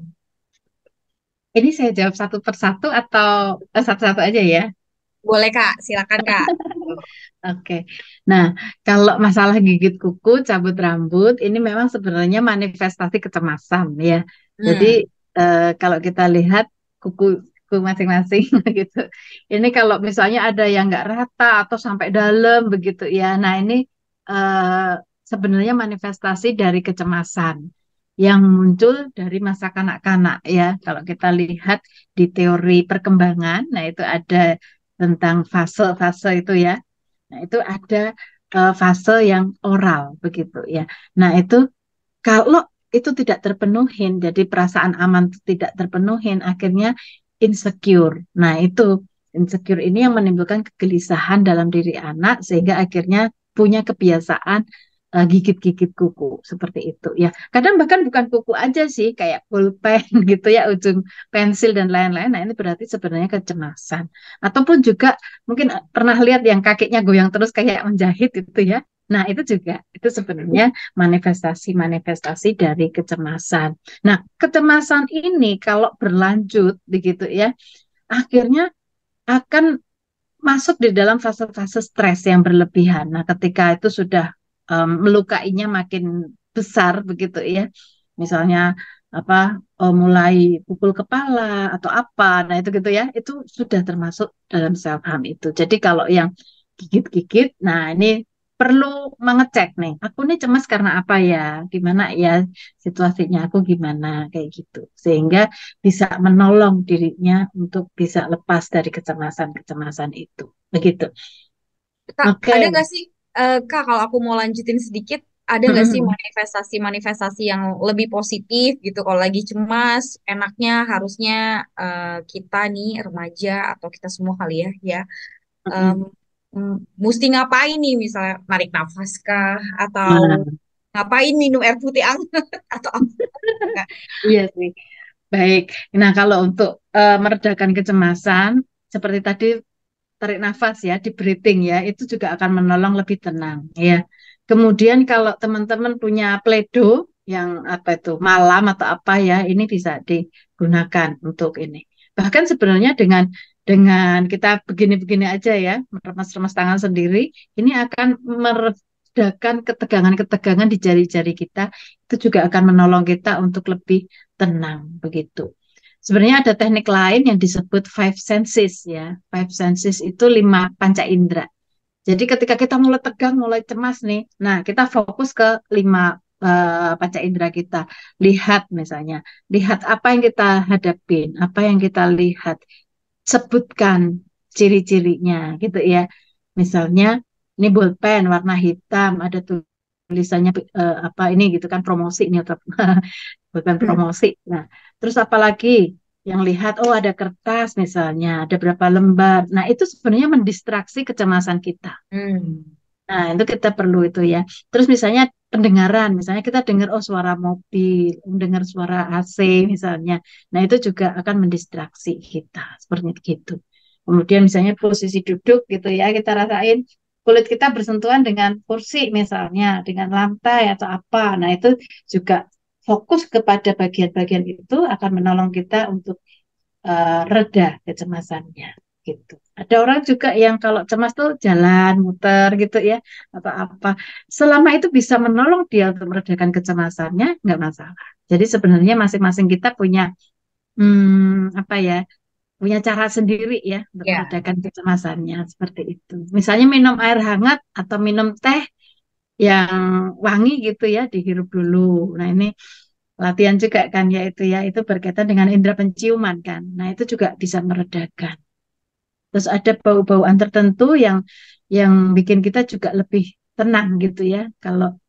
Ini saya jawab satu persatu atau satu-satu aja ya? Boleh Kak, silakan Kak. Oke. Nah, kalau masalah gigit kuku, cabut rambut, ini memang sebenarnya manifestasi kecemasan ya. Jadi Hmm. kalau kita lihat kuku kuku masing-masing gitu. Ini kalau misalnya ada yang nggak rata atau sampai dalam begitu ya. Nah, ini sebenarnya manifestasi dari kecemasan yang muncul dari masa kanak-kanak ya. Kalau kita lihat di teori perkembangan, nah itu ada tentang fase-fase itu ya. Nah, itu ada fase yang oral begitu ya. Nah, itu kalau itu tidak terpenuhin, jadi perasaan aman itu tidak terpenuhin, akhirnya insecure. Nah, itu insecure ini yang menimbulkan kegelisahan dalam diri anak sehingga akhirnya punya kebiasaan gigit-gigit kuku seperti itu ya. Kadang bahkan bukan kuku aja sih, kayak pulpen gitu ya, ujung pensil dan lain-lain. Nah, ini berarti sebenarnya kecemasan. Ataupun juga mungkin pernah lihat yang kakinya goyang terus kayak menjahit itu ya. Nah, itu juga itu sebenarnya manifestasi-manifestasi dari kecemasan. Nah, kecemasan ini kalau berlanjut begitu ya, akhirnya akan masuk di dalam fase-fase stres yang berlebihan. Nah, ketika itu sudah melukainya makin besar begitu ya. Misalnya apa mulai pukul kepala atau apa. Nah, itu gitu ya. Itu sudah termasuk dalam self harm itu. Jadi kalau yang gigit-gigit, nah ini perlu mengecek nih. Aku nih cemas karena apa ya? Gimana ya situasinya aku gimana kayak gitu. Sehingga bisa menolong dirinya untuk bisa lepas dari kecemasan-kecemasan itu. Begitu. Kak, ada Oke. nggak sih Kak kalau aku mau lanjutin sedikit, ada nggak sih Mm-mm. manifestasi-manifestasi yang lebih positif gitu kalau lagi cemas, enaknya harusnya kita nih remaja atau kita semua kali ya, em, Mm-mm. mesti ngapain nih misalnya narik nafas kah atau Nah, Ngapain minum air putih anget atau apa? Kak? Iya sih. Baik. Nah, kalau untuk meredakan kecemasan, seperti tadi tarik nafas ya, di breathing ya, itu juga akan menolong lebih tenang ya. Kemudian kalau teman-teman punya pledo yang apa itu malam atau apa ya, ini bisa digunakan untuk ini. Bahkan sebenarnya dengan kita begini-begini aja ya, meremas-remas tangan sendiri, ini akan meredakan ketegangan-ketegangan di jari-jari kita, itu juga akan menolong kita untuk lebih tenang begitu. Sebenarnya ada teknik lain yang disebut five senses ya. Five senses itu lima panca indera. Jadi ketika kita mulai tegang, mulai cemas nih, nah kita fokus ke lima panca indera kita. Lihat misalnya, lihat apa yang kita hadapin, apa yang kita lihat, sebutkan ciri-cirinya gitu ya. Misalnya ini bolpen warna hitam, ada tulisannya apa ini gitu kan promosi ini atau bukan promosi. Nah, terus apalagi yang lihat, oh ada kertas misalnya, ada berapa lembar. Nah, itu sebenarnya mendistraksi kecemasan kita. Hmm. Nah, itu kita perlu itu ya. Terus misalnya pendengaran, misalnya kita dengar oh suara mobil, dengar suara AC misalnya. Nah, itu juga akan mendistraksi kita seperti itu. Kemudian misalnya posisi duduk gitu ya, kita rasain kulit kita bersentuhan dengan kursi misalnya, dengan lantai atau apa. Nah, itu juga fokus kepada bagian-bagian itu akan menolong kita untuk reda kecemasannya gitu. Ada orang juga yang kalau cemas tuh jalan muter gitu ya atau apa. Selama itu bisa menolong dia untuk meredakan kecemasannya, nggak masalah. Jadi sebenarnya masing-masing kita punya apa ya, punya cara sendiri ya untuk Ya, meredakan kecemasannya seperti itu. Misalnya minum air hangat atau minum teh yang wangi gitu ya dihirup dulu. Nah ini latihan juga kan ya itu ya itu berkaitan dengan indera penciuman kan. Nah itu juga bisa meredakan. Terus ada bau-bauan tertentu yang bikin kita juga lebih tenang gitu ya. Kalau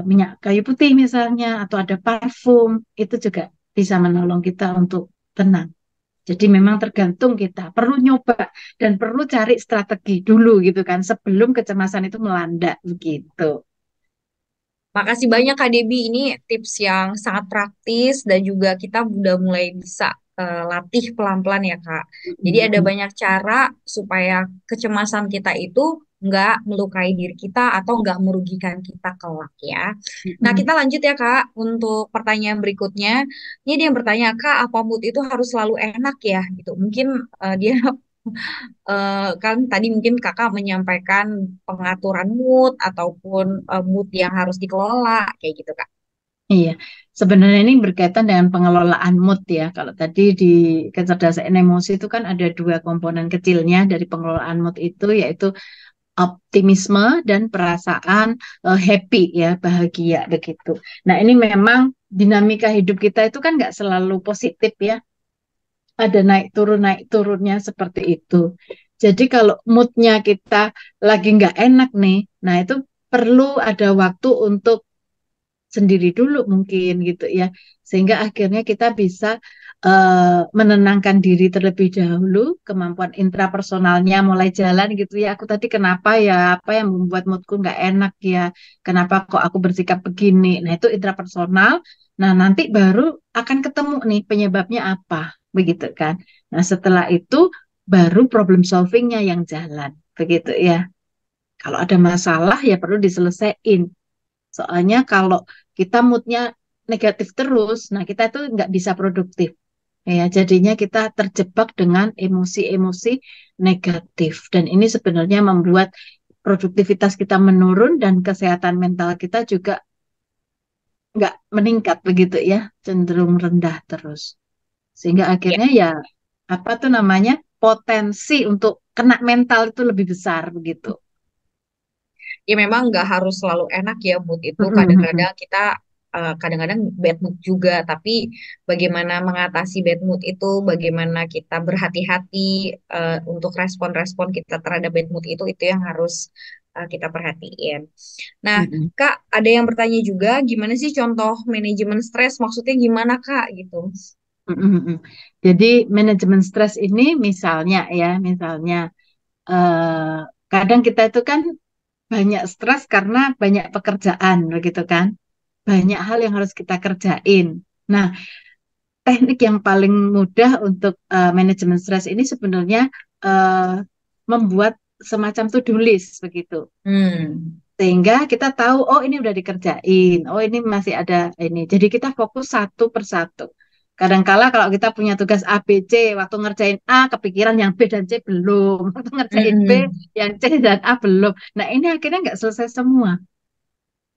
minyak kayu putih misalnya atau ada parfum itu juga bisa menolong kita untuk tenang. Jadi memang tergantung kita perlu nyoba dan perlu cari strategi dulu gitu kan sebelum kecemasan itu melanda begitu. makasih banyak Kak Debi. Ini tips yang sangat praktis dan juga kita udah mulai bisa latih pelan-pelan ya Kak. Jadi ada Mm-mm. banyak cara supaya kecemasan kita itu nggak melukai diri kita atau nggak merugikan kita kelak ya. Nah kita Mm-mm. lanjut ya Kak untuk pertanyaan berikutnya. Ini dia yang bertanya Kak, apa mood itu harus selalu enak ya gitu. Mungkin dia kan tadi mungkin kakak menyampaikan pengaturan mood ataupun mood yang harus dikelola kayak gitu kak. Iya, sebenarnya ini berkaitan dengan pengelolaan mood ya. Kalau tadi di kecerdasan emosi itu kan ada dua komponen kecilnya dari pengelolaan mood itu, yaitu optimisme dan perasaan happy ya, bahagia begitu. Nah, ini memang dinamika hidup kita itu kan nggak selalu positif ya. Ada naik turunnya seperti itu. Jadi kalau moodnya kita lagi nggak enak nih, nah itu perlu ada waktu untuk sendiri dulu mungkin gitu ya sehingga akhirnya kita bisa menenangkan diri terlebih dahulu kemampuan intrapersonalnya mulai jalan gitu ya aku tadi kenapa ya apa yang membuat moodku nggak enak ya kenapa kok aku bersikap begini nah itu intrapersonal nah nanti baru akan ketemu nih penyebabnya apa begitu kan nah setelah itu baru problem solvingnya yang jalan begitu ya kalau ada masalah ya perlu diselesaikan. Soalnya kalau kita moodnya negatif terus, nah kita tuh nggak bisa produktif. Ya, jadinya kita terjebak dengan emosi-emosi negatif. Dan ini sebenarnya membuat produktivitas kita menurun dan kesehatan mental kita juga nggak meningkat begitu ya, cenderung rendah terus. Sehingga Ya, akhirnya ya apa tuh namanya potensi untuk kena mental itu lebih besar begitu. ya memang nggak harus selalu enak ya mood itu. Mm-mm, mm-mm, Kadang-kadang kita kadang-kadang bad mood juga, tapi bagaimana mengatasi bad mood itu, bagaimana kita berhati-hati untuk respon-respon kita terhadap bad mood itu yang harus kita perhatiin. Nah, mm-mm. Kak, ada yang bertanya juga, gimana sih contoh manajemen stres? Maksudnya gimana, Kak? Gitu. Mm, mm, mm. Jadi manajemen stres ini misalnya ya, misalnya kadang kita itu kan banyak stres karena banyak pekerjaan, begitu kan? Banyak hal yang harus kita kerjain. Nah, teknik yang paling mudah untuk manajemen stres ini sebenarnya eh, membuat semacam to-do list begitu. Hmm. Sehingga kita tahu, oh ini udah dikerjain, oh ini masih ada ini. Jadi kita fokus satu persatu. Kadangkala kalau kita punya tugas A, B, C, waktu ngerjain A, kepikiran yang B dan C belum. Waktu ngerjain B, Mm-mm. yang C dan A belum. Nah ini akhirnya nggak selesai semua.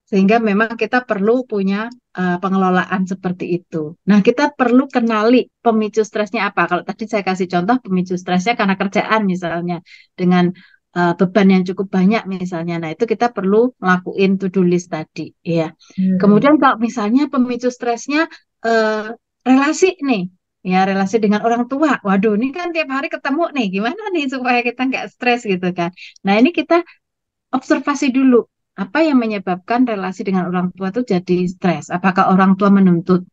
Sehingga memang kita perlu punya pengelolaan seperti itu. Nah, kita perlu kenali pemicu stresnya apa. Kalau tadi saya kasih contoh pemicu stresnya karena kerjaan misalnya dengan beban yang cukup banyak misalnya. Nah, itu kita perlu ngelakuin to-do list tadi, ya. Kemudian Hmm. kalau misalnya pemicu stresnya eh, relasi nih, ya relasi dengan orang tua. Waduh, ini kan tiap hari ketemu nih, gimana nih supaya kita nggak stres gitu kan. Nah, ini kita observasi dulu apa yang menyebabkan relasi dengan orang tua itu jadi stres. Apakah orang tua menuntut?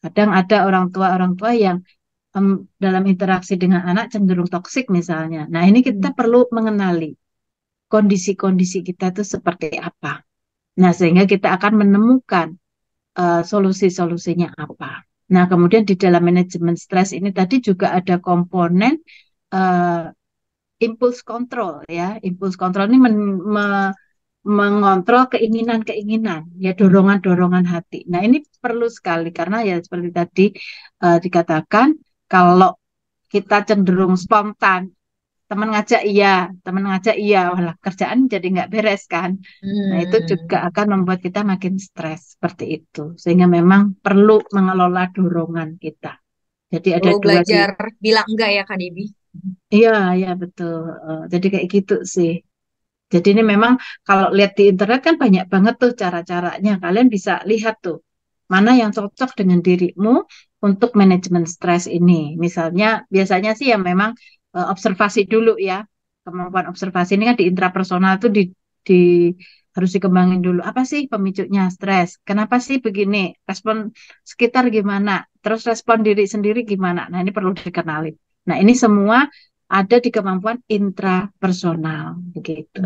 Kadang ada orang tua yang dalam interaksi dengan anak cenderung toksik misalnya. Nah, ini kita Hmm. perlu mengenali kondisi-kondisi kita itu seperti apa. Nah, sehingga kita akan menemukan solusi-solusinya apa. Nah, kemudian di dalam manajemen stres ini tadi juga ada komponen uh, impuls kontrol ya. Impuls kontrol ini mengontrol keinginan-keinginan, ya dorongan-dorongan hati. Nah, ini perlu sekali karena ya seperti tadi dikatakan kalau kita cenderung spontan, teman ngajak iya, walah kerjaan jadi nggak beres kan. Nah, itu juga Hmm. akan membuat kita makin stres seperti itu. Sehingga memang perlu mengelola dorongan kita. Jadi ada Perlu dua sih. belajar bilang enggak ya Kak Debi? Iya, iya betul. Jadi kayak gitu sih. Jadi ini memang kalau lihat di internet kan banyak banget tuh cara-caranya. Kalian bisa lihat tuh mana yang cocok dengan dirimu untuk manajemen stres ini. Misalnya biasanya sih yang memang observasi dulu ya. Kemampuan observasi ini kan di intrapersonal tuh di harus dikembangin dulu. Apa sih pemicunya stres? Kenapa sih begini? Respon sekitar gimana? Terus respon diri sendiri gimana? Nah, ini perlu dikenali. Nah, ini semua ada di kemampuan intrapersonal begitu.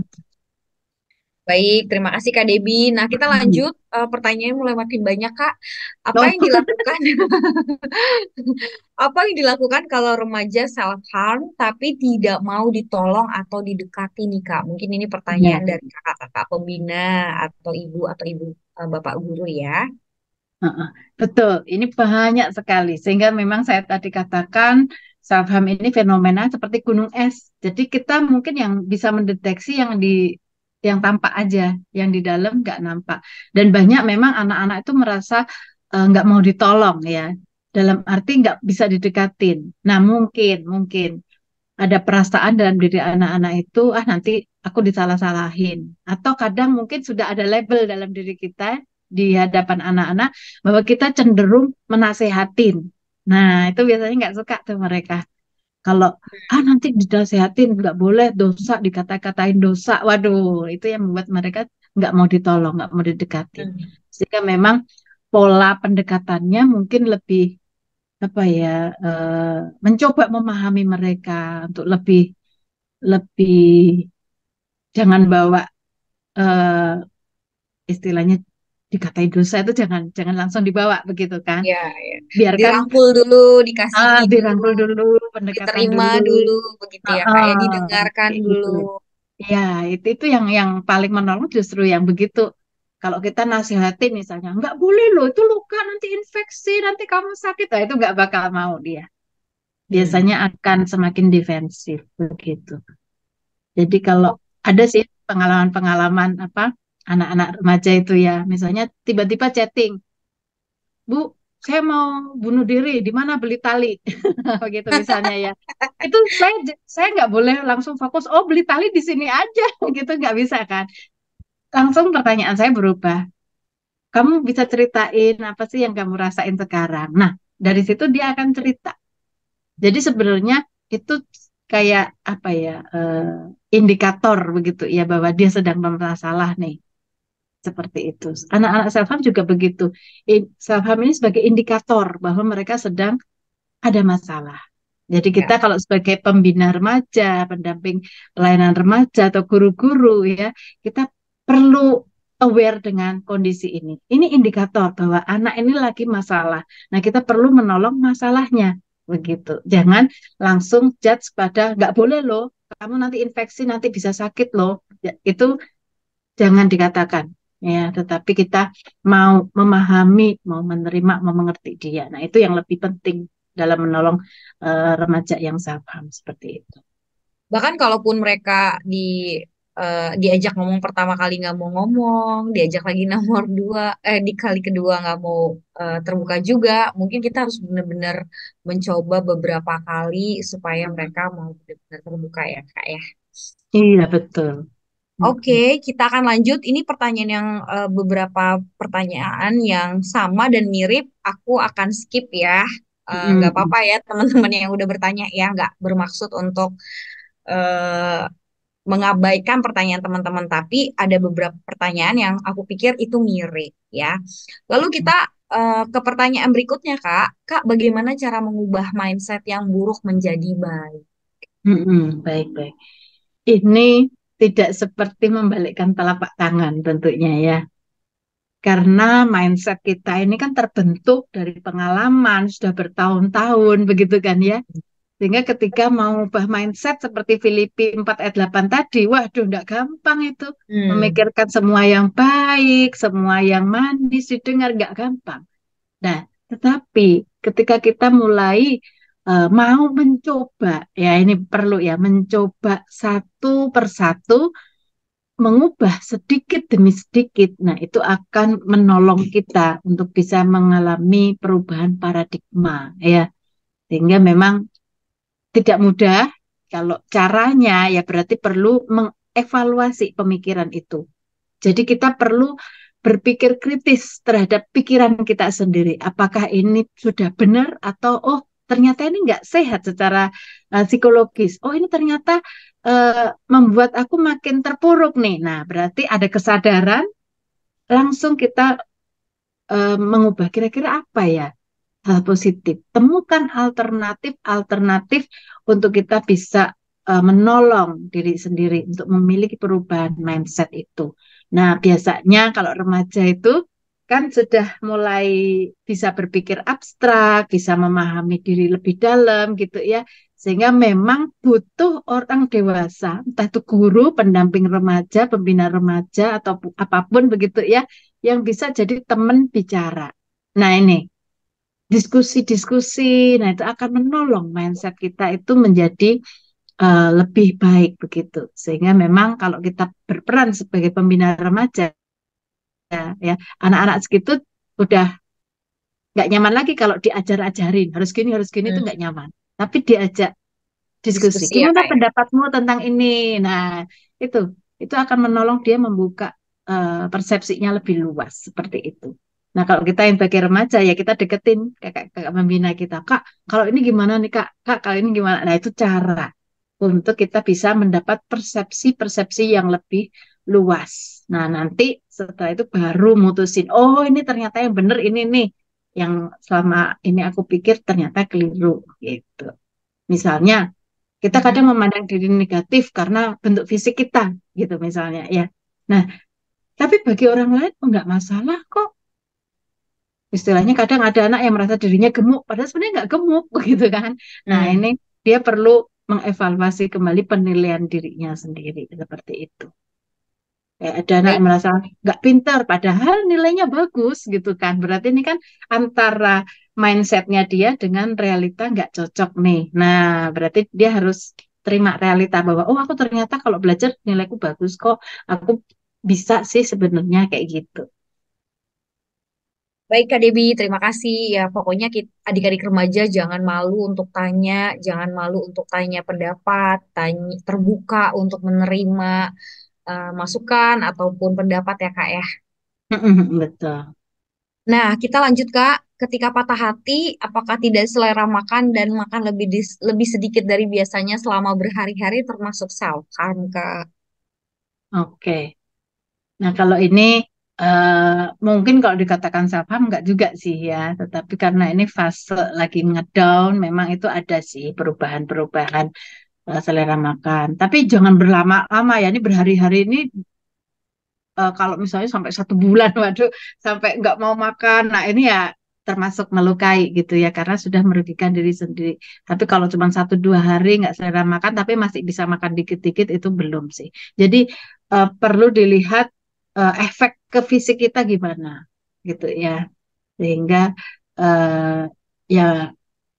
Baik, terima kasih Kak Debi. Nah, kita Hmm. lanjut. Pertanyaan mulai makin banyak, Kak. Apa Oh, yang dilakukan? Apa yang dilakukan kalau remaja self harm tapi tidak mau ditolong atau didekati nih, Kak? Mungkin ini iya, pertanyaan dari kakak-kakak pembina atau ibu bapak guru ya. heeh. Betul. Ini banyak sekali. Sehingga memang saya tadi katakan self harm ini fenomena seperti gunung es. Jadi kita mungkin yang bisa mendeteksi yang tampak aja, yang di dalam nggak nampak. Dan banyak memang anak-anak itu merasa nggak mau ditolong ya. Dalam arti nggak bisa didekatin. Nah mungkin ada perasaan dalam diri anak-anak itu, ah nanti aku disalah-salahin. Atau kadang mungkin sudah ada label dalam diri kita di hadapan anak-anak bahwa kita cenderung menasehatin. Nah, itu biasanya nggak suka tuh mereka. Kalau ah nanti dinasehatin nggak boleh dosa dikata-katain dosa, waduh itu yang membuat mereka nggak mau ditolong, nggak mau didekatin. Hmm. Sehingga memang pola pendekatannya mungkin lebih apa ya mencoba memahami mereka untuk lebih lebih jangan bawa eh, istilahnya dikatai dosa itu jangan jangan langsung dibawa begitu kan. Ya, ya. Biarkan Dirangkul dulu, dikasihi dulu, dirangkul dulu, pendekatan diterima dulu. dulu, begitu ya, Kak. Ya, didengarkan Kayak dulu. gitu. Ya, itu yang paling menolong justru yang begitu. Kalau kita nasihatin misalnya, nggak boleh loh, itu luka nanti infeksi, nanti kamu sakit, nah, itu nggak bakal mau dia. Hmm. Biasanya akan semakin defensif begitu. Jadi kalau Oh, ada sih pengalaman-pengalaman apa anak-anak remaja itu ya, misalnya tiba-tiba chatting, Bu, saya mau bunuh diri, di mana beli tali, begitu misalnya ya. Itu saya nggak boleh langsung fokus, oh beli tali di sini aja, gitu nggak bisa kan. Langsung pertanyaan saya berubah. Kamu bisa ceritain apa sih yang kamu rasain sekarang? Nah, dari situ dia akan cerita. Jadi sebenarnya itu kayak apa ya indikator begitu ya bahwa dia sedang bermasalah nih seperti itu. Anak-anak self harm juga begitu. Self harm ini sebagai indikator bahwa mereka sedang ada masalah. Jadi kita Ya. kalau sebagai pembina remaja, pendamping pelayanan remaja atau guru-guru ya, kita perlu aware dengan kondisi ini. Ini indikator bahwa anak ini lagi masalah. Nah, kita perlu menolong masalahnya. Begitu. Jangan langsung judge pada nggak boleh loh, kamu nanti infeksi, nanti bisa sakit loh. Ya, itu jangan dikatakan. Ya, tetapi kita mau memahami, mau menerima, mau mengerti dia. Nah, itu yang lebih penting dalam menolong remaja yang salah paham seperti itu. Bahkan kalaupun mereka diajak ngomong pertama kali nggak mau ngomong, diajak lagi nomor dua, di kali kedua nggak mau terbuka juga, mungkin kita harus benar-benar mencoba beberapa kali supaya mereka mau benar-benar terbuka ya, Kak ya. Iya, betul. Oke, Mm-mm. kita akan lanjut. Ini pertanyaan yang beberapa pertanyaan yang sama dan mirip. Aku akan skip ya. Nggak Mm-mm. apa-apa ya teman-teman yang udah bertanya ya, nggak bermaksud untuk eh, mengabaikan pertanyaan teman-teman, tapi ada beberapa pertanyaan yang aku pikir itu mirip ya. Lalu kita ke pertanyaan berikutnya, Kak. Kak, bagaimana cara mengubah mindset yang buruk menjadi baik? Mm-mm. Baik-baik. Ini tidak seperti membalikkan telapak tangan tentunya ya. Karena mindset kita ini kan terbentuk dari pengalaman, sudah bertahun-tahun begitu kan ya. Sehingga ketika mau ubah mindset seperti Filipi 4 ayat 8 tadi, waduh enggak gampang itu. Hmm. Memikirkan semua yang baik, semua yang manis didengar enggak gampang. Nah, tetapi ketika kita mulai mau mencoba, ya ini perlu ya, mencoba satu persatu, mengubah sedikit demi sedikit. Nah, itu akan menolong kita untuk bisa mengalami perubahan paradigma, ya. Sehingga memang tidak mudah. Kalau caranya ya berarti perlu mengevaluasi pemikiran itu. Jadi kita perlu berpikir kritis terhadap pikiran kita sendiri. Apakah ini sudah benar atau oh ternyata ini nggak sehat secara psikologis. Oh ini ternyata membuat aku makin terpuruk nih. Nah berarti ada kesadaran langsung kita mengubah kira-kira apa ya hal positif. Temukan alternatif-alternatif untuk kita bisa menolong diri sendiri untuk memiliki perubahan mindset itu. Nah, biasanya kalau remaja itu kan sudah mulai bisa berpikir abstrak, bisa memahami diri lebih dalam gitu ya. Sehingga memang butuh orang dewasa, entah itu guru, pendamping remaja, pembina remaja, atau apapun begitu ya, yang bisa jadi teman bicara. Nah, ini diskusi-diskusi. Nah, itu akan menolong mindset kita itu menjadi lebih baik begitu. Sehingga memang kalau kita berperan sebagai pembina remaja, ya anak-anak segitu udah nggak nyaman lagi kalau diajar-ajarin harus gini itu Hmm. nggak nyaman. Tapi diajak diskusi. Diskusi ya, Gimana Kak ya. pendapatmu tentang ini? Nah, itu itu akan menolong dia membuka persepsinya lebih luas seperti itu. Nah, kalau kita yang sebagai remaja ya kita deketin kakak membina kita. Kak, kalau ini gimana nih Kak? Kak, kalau ini gimana? Nah, itu cara untuk kita bisa mendapat persepsi-persepsi yang lebih luas. Nah, nanti setelah itu baru mutusin, oh ini ternyata yang benar ini nih. Yang selama ini aku pikir ternyata keliru gitu. Misalnya kita Mhm. kadang memandang diri negatif karena bentuk fisik kita, gitu misalnya ya. Nah, tapi bagi orang lain oh, nggak masalah kok. Istilahnya kadang ada anak yang merasa dirinya gemuk, padahal sebenarnya nggak gemuk, begitu kan. Nah, Hmm. ini dia perlu mengevaluasi kembali penilaian dirinya sendiri, seperti itu. Kayak ada anak Baik. yang merasa nggak pintar, padahal nilainya bagus, gitu kan. Berarti ini kan antara mindsetnya dia dengan realita nggak cocok nih. Nah, berarti dia harus terima realita bahwa, oh aku ternyata kalau belajar nilaiku bagus kok. Aku bisa sih sebenarnya kayak gitu. Baik, Kak Debi, terima kasih. Ya, pokoknya kita, adik-adik remaja jangan malu untuk tanya, jangan malu untuk tanya pendapat, tanya, terbuka untuk menerima masukan ataupun pendapat ya, Kak ya. Betul. Nah, kita lanjut, Kak. Ketika patah hati, apakah tidak selera makan dan makan lebih sedikit dari biasanya selama berhari-hari termasuk self harm, Kak? Oke. Nah, kalau ini Mungkin kalau dikatakan self harm nggak juga sih ya, tetapi karena ini fase lagi ngedown, memang itu ada sih perubahan-perubahan selera makan. Tapi jangan berlama-lama ya, ini berhari-hari ini kalau misalnya sampai 1 bulan, waduh, sampai nggak mau makan. Nah, ini ya termasuk melukai gitu ya, karena sudah merugikan diri sendiri. Tapi kalau cuma 1 2 hari nggak selera makan, tapi masih bisa makan dikit-dikit, itu belum sih. Jadi perlu dilihat efek ke fisik kita gimana, gitu ya. Sehingga eh, ya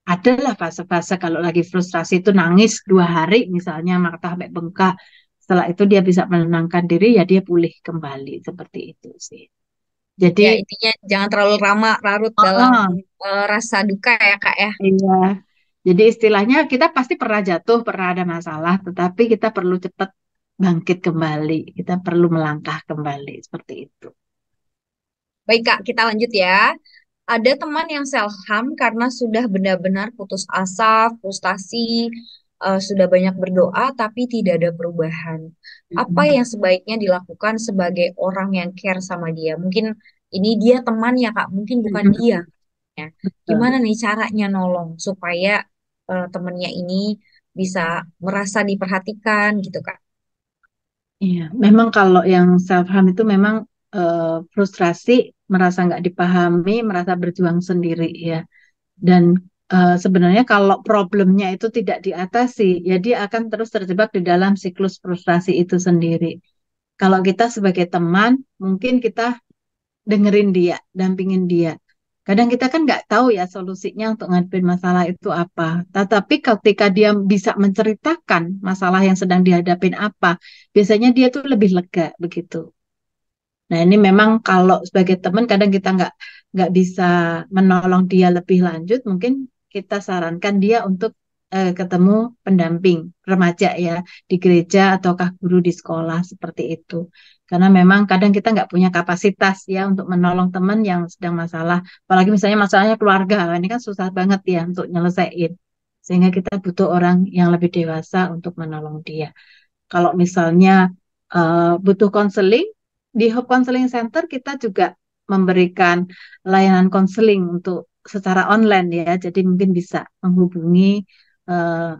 adalah fase-fase kalau lagi frustrasi itu nangis 2 hari misalnya, mata sampai bengkak. Setelah itu dia bisa menenangkan diri, ya dia pulih kembali seperti itu sih. Jadi, Ya, intinya jangan terlalu lama larut dalam uh-uh, rasa duka ya, Kak ya. iya. Jadi istilahnya kita pasti pernah jatuh, pernah ada masalah, tetapi kita perlu cepat bangkit kembali. Kita perlu melangkah kembali seperti itu. Baik, Kak, kita lanjut ya. Ada teman yang self harm karena sudah benar-benar putus asa, frustasi, sudah banyak berdoa tapi tidak ada perubahan. Apa Mm-mm. yang sebaiknya dilakukan sebagai orang yang care sama dia? Mungkin ini dia teman ya, Kak, mungkin bukan dia. Mm-mm. Ya. Gimana Betul. nih caranya nolong supaya temennya ini bisa merasa diperhatikan gitu, Kak? Iya, memang kalau yang self harm itu memang frustrasi, merasa nggak dipahami, merasa berjuang sendiri ya. Dan sebenarnya kalau problemnya itu tidak diatasi, ya dia akan terus terjebak di dalam siklus frustrasi itu sendiri. Kalau kita sebagai teman, mungkin kita dengerin dia, dampingin dia. Kadang kita kan nggak tahu ya solusinya untuk ngadepin masalah itu apa. Tetapi ketika dia bisa menceritakan masalah yang sedang dihadapin apa, biasanya dia tuh lebih lega begitu. Nah, ini memang kalau sebagai teman kadang kita nggak bisa menolong dia lebih lanjut, mungkin kita sarankan dia untuk ketemu pendamping remaja ya di gereja ataukah guru di sekolah seperti itu. Karena memang kadang kita nggak punya kapasitas ya untuk menolong teman yang sedang masalah, apalagi misalnya masalahnya keluarga, ini kan susah banget ya untuk nyelesain. Sehingga kita butuh orang yang lebih dewasa untuk menolong dia. Kalau misalnya butuh konseling, di Hope Counseling Center kita juga memberikan layanan konseling untuk secara online ya. Jadi mungkin bisa menghubungi eh,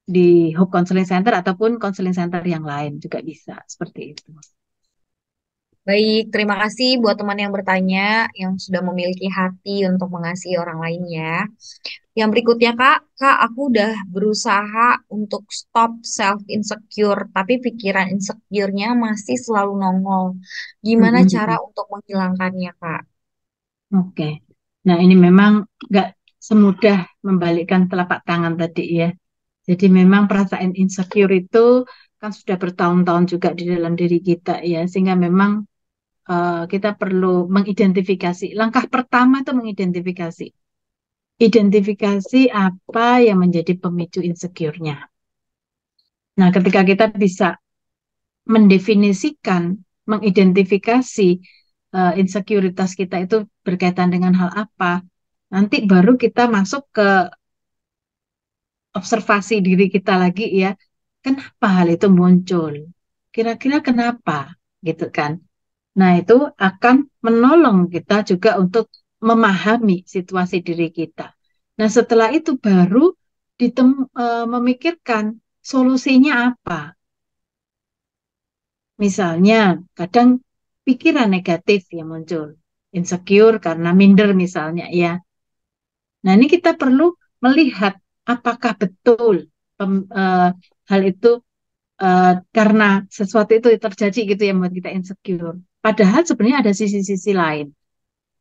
di Hope Counseling Center ataupun konseling center yang lain juga bisa seperti itu. Baik, terima kasih buat teman yang bertanya, yang sudah memiliki hati untuk mengasihi orang lain ya. Yang berikutnya, Kak, Kak, aku udah berusaha untuk stop self insecure, tapi pikiran insecure-nya masih selalu nongol. Gimana cara Mm-mm. untuk menghilangkannya, Kak? Oke. Nah, ini memang nggak semudah membalikkan telapak tangan tadi ya. Jadi memang perasaan insecure itu kan sudah bertahun-tahun juga di dalam diri kita ya, sehingga memang kita perlu mengidentifikasi. Langkah pertama itu mengidentifikasi. Identifikasi apa yang menjadi pemicu insecure-nya. Nah, ketika kita bisa mendefinisikan, mengidentifikasi insekuritas kita itu berkaitan dengan hal apa, nanti baru kita masuk ke observasi diri kita lagi ya. Kenapa hal itu muncul? Kira-kira kenapa? Gitu kan. Nah, itu akan menolong kita juga untuk memahami situasi diri kita. Nah, setelah itu baru memikirkan solusinya apa. Misalnya, kadang pikiran negatif yang muncul. Insecure karena minder misalnya ya. Nah, ini kita perlu melihat apakah betul hal itu karena sesuatu itu terjadi gitu yang membuat kita insecure. Padahal sebenarnya ada sisi-sisi lain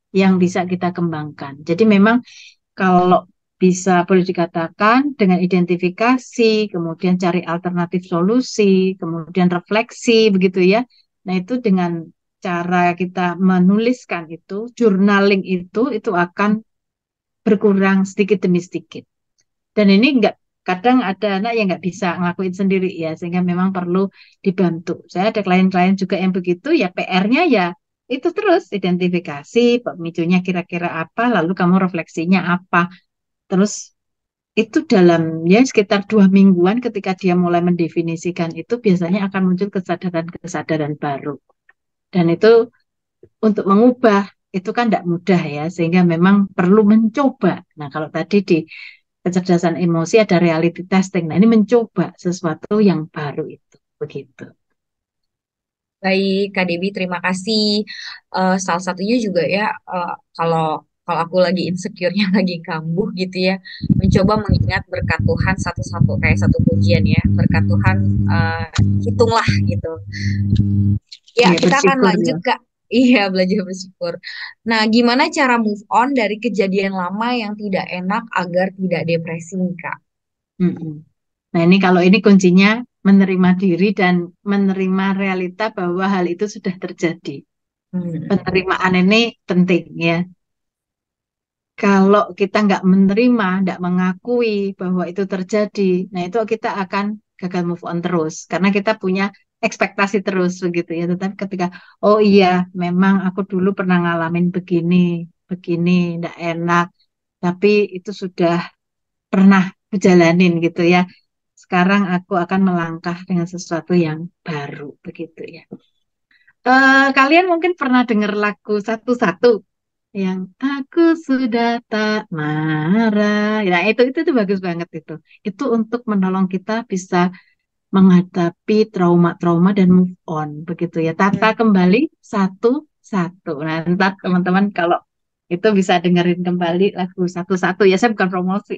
yang bisa kita kembangkan. Jadi memang kalau bisa boleh dikatakan dengan identifikasi, kemudian cari alternatif solusi, kemudian refleksi begitu ya. Nah, itu dengan cara kita menuliskan itu, journaling itu akan berkurang sedikit demi sedikit. Dan ini enggak kadang ada anak yang nggak bisa ngelakuin sendiri ya, sehingga memang perlu dibantu. Saya ada klien-klien juga yang begitu, ya PR-nya ya itu terus identifikasi pemicunya kira-kira apa, lalu kamu refleksinya apa. Terus itu dalam ya sekitar 2 mingguan ketika dia mulai mendefinisikan itu biasanya akan muncul kesadaran-kesadaran baru. Dan itu untuk mengubah itu kan tidak mudah ya, sehingga memang perlu mencoba. Nah, kalau tadi di kecerdasan emosi ada reality testing. Nah, ini mencoba sesuatu yang baru itu, begitu. Baik, Kak Debi, terima kasih. Salah satunya juga ya, kalau kalau aku lagi insecure-nya lagi kambuh gitu ya, mencoba mengingat berkat Tuhan satu-satu kayak satu pujian ya, berkat Tuhan eh, hitunglah gitu. Ya, Ya, kita akan bersyukur lanjut ya. Kak. Iya, belajar bersyukur. Nah, gimana cara move on dari kejadian lama yang tidak enak agar tidak depresi nih, Kak? Mm-mm. Nah, ini kalau ini kuncinya menerima diri dan menerima realita bahwa hal itu sudah terjadi. Hmm. Penerimaan ini penting ya. Kalau kita nggak menerima, nggak mengakui bahwa itu terjadi, nah itu kita akan gagal move on terus. Karena kita punya ekspektasi terus begitu ya. Tetapi ketika, oh iya, memang aku dulu pernah ngalamin begini, begini, nggak enak. Tapi itu sudah pernah dijalanin gitu ya. Sekarang aku akan melangkah dengan sesuatu yang baru begitu ya. Kalian mungkin pernah dengar lagu satu-satu yang aku sudah tak marah. Nah, itu tuh bagus banget itu. Itu untuk menolong kita bisa menghadapi trauma-trauma dan move on begitu ya. Tata Hmm. kembali satu-satu. Nah, ntar teman-teman kalau itu bisa dengerin kembali lagu satu-satu ya. Saya bukan promosi.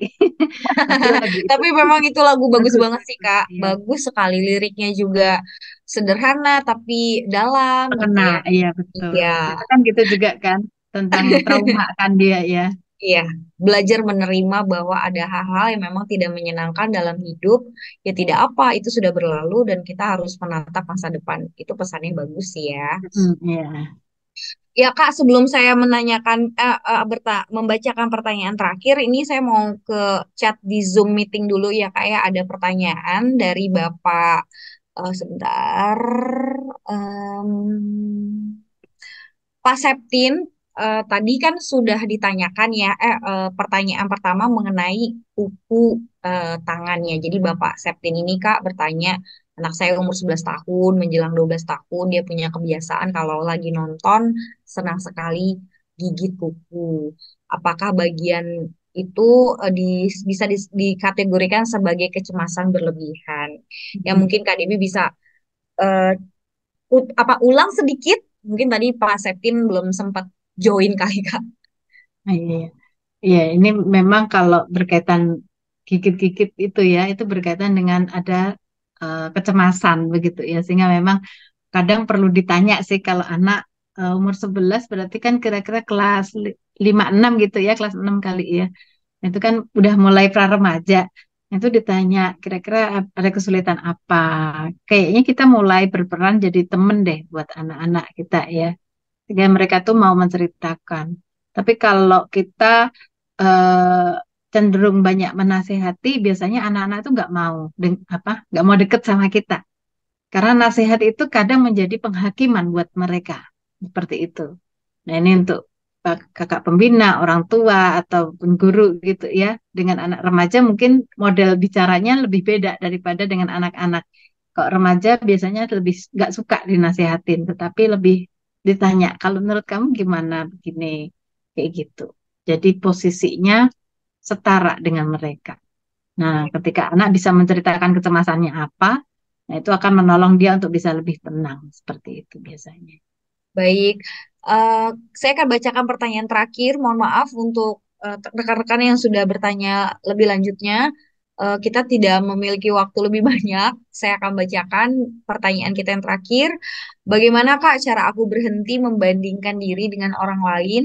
Tapi lagu itu Tapi memang itu lagu bagus bagus banget sih, bagus Kak. ya. Bagus sekali liriknya juga sederhana tapi dalam gitu Kena, ya. iya betul. Iya, Itu kan gitu juga kan tentang trauma kan dia ya. iya. Belajar menerima bahwa ada hal-hal yang memang tidak menyenangkan dalam hidup, ya tidak apa, itu sudah berlalu dan kita harus menatap masa depan. Itu pesannya bagus sih ya. Iya. Ya Kak, sebelum saya menanyakan, membacakan pertanyaan terakhir, ini saya mau ke chat di Zoom meeting dulu ya Kak ya. Ada pertanyaan dari Bapak, sebentar, Pak Septin, tadi kan sudah ditanyakan ya, pertanyaan pertama mengenai kuku tangannya. Jadi Bapak Septin ini Kak bertanya, anak saya umur 11 tahun, menjelang 12 tahun, dia punya kebiasaan kalau lagi nonton, senang sekali gigit kuku. Apakah bagian itu bisa dikategorikan sebagai kecemasan berlebihan? Ya mungkin Kak Dewi bisa eh, ulang sedikit. Mungkin tadi Pak Septin belum sempat join kali Kak. Iya. Iya, ini memang kalau berkaitan gigit-gigit itu ya, itu berkaitan dengan ada kecemasan begitu ya, sehingga memang kadang perlu ditanya sih kalau anak umur 11 berarti kan kira-kira kelas 5 6 gitu ya, kelas 6 kali ya. Itu kan udah mulai pra-remaja. Itu ditanya kira-kira ada kesulitan apa. Kayaknya kita mulai berperan jadi temen deh buat anak-anak kita ya. Sehingga mereka tuh mau menceritakan. Tapi kalau kita eh, cenderung banyak menasehati, biasanya anak-anak tuh nggak mau, nggak mau deket sama kita. Karena nasihat itu kadang menjadi penghakiman buat mereka. Seperti itu. Nah, ini untuk kakak pembina, orang tua, ataupun guru gitu ya. Dengan anak remaja mungkin model bicaranya lebih beda daripada dengan anak-anak. Kok remaja biasanya lebih nggak suka dinasehatin, tetapi lebih ditanya, kalau menurut kamu gimana begini, kayak gitu. Jadi posisinya setara dengan mereka. Nah, ketika anak bisa menceritakan kecemasannya apa, nah itu akan menolong dia untuk bisa lebih tenang, seperti itu biasanya. Baik, Eh, saya akan bacakan pertanyaan terakhir. Mohon maaf untuk rekan-rekan yang sudah bertanya lebih lanjutnya. Kita tidak memiliki waktu lebih banyak. Saya akan bacakan pertanyaan kita yang terakhir. Bagaimana Kak cara aku berhenti membandingkan diri dengan orang lain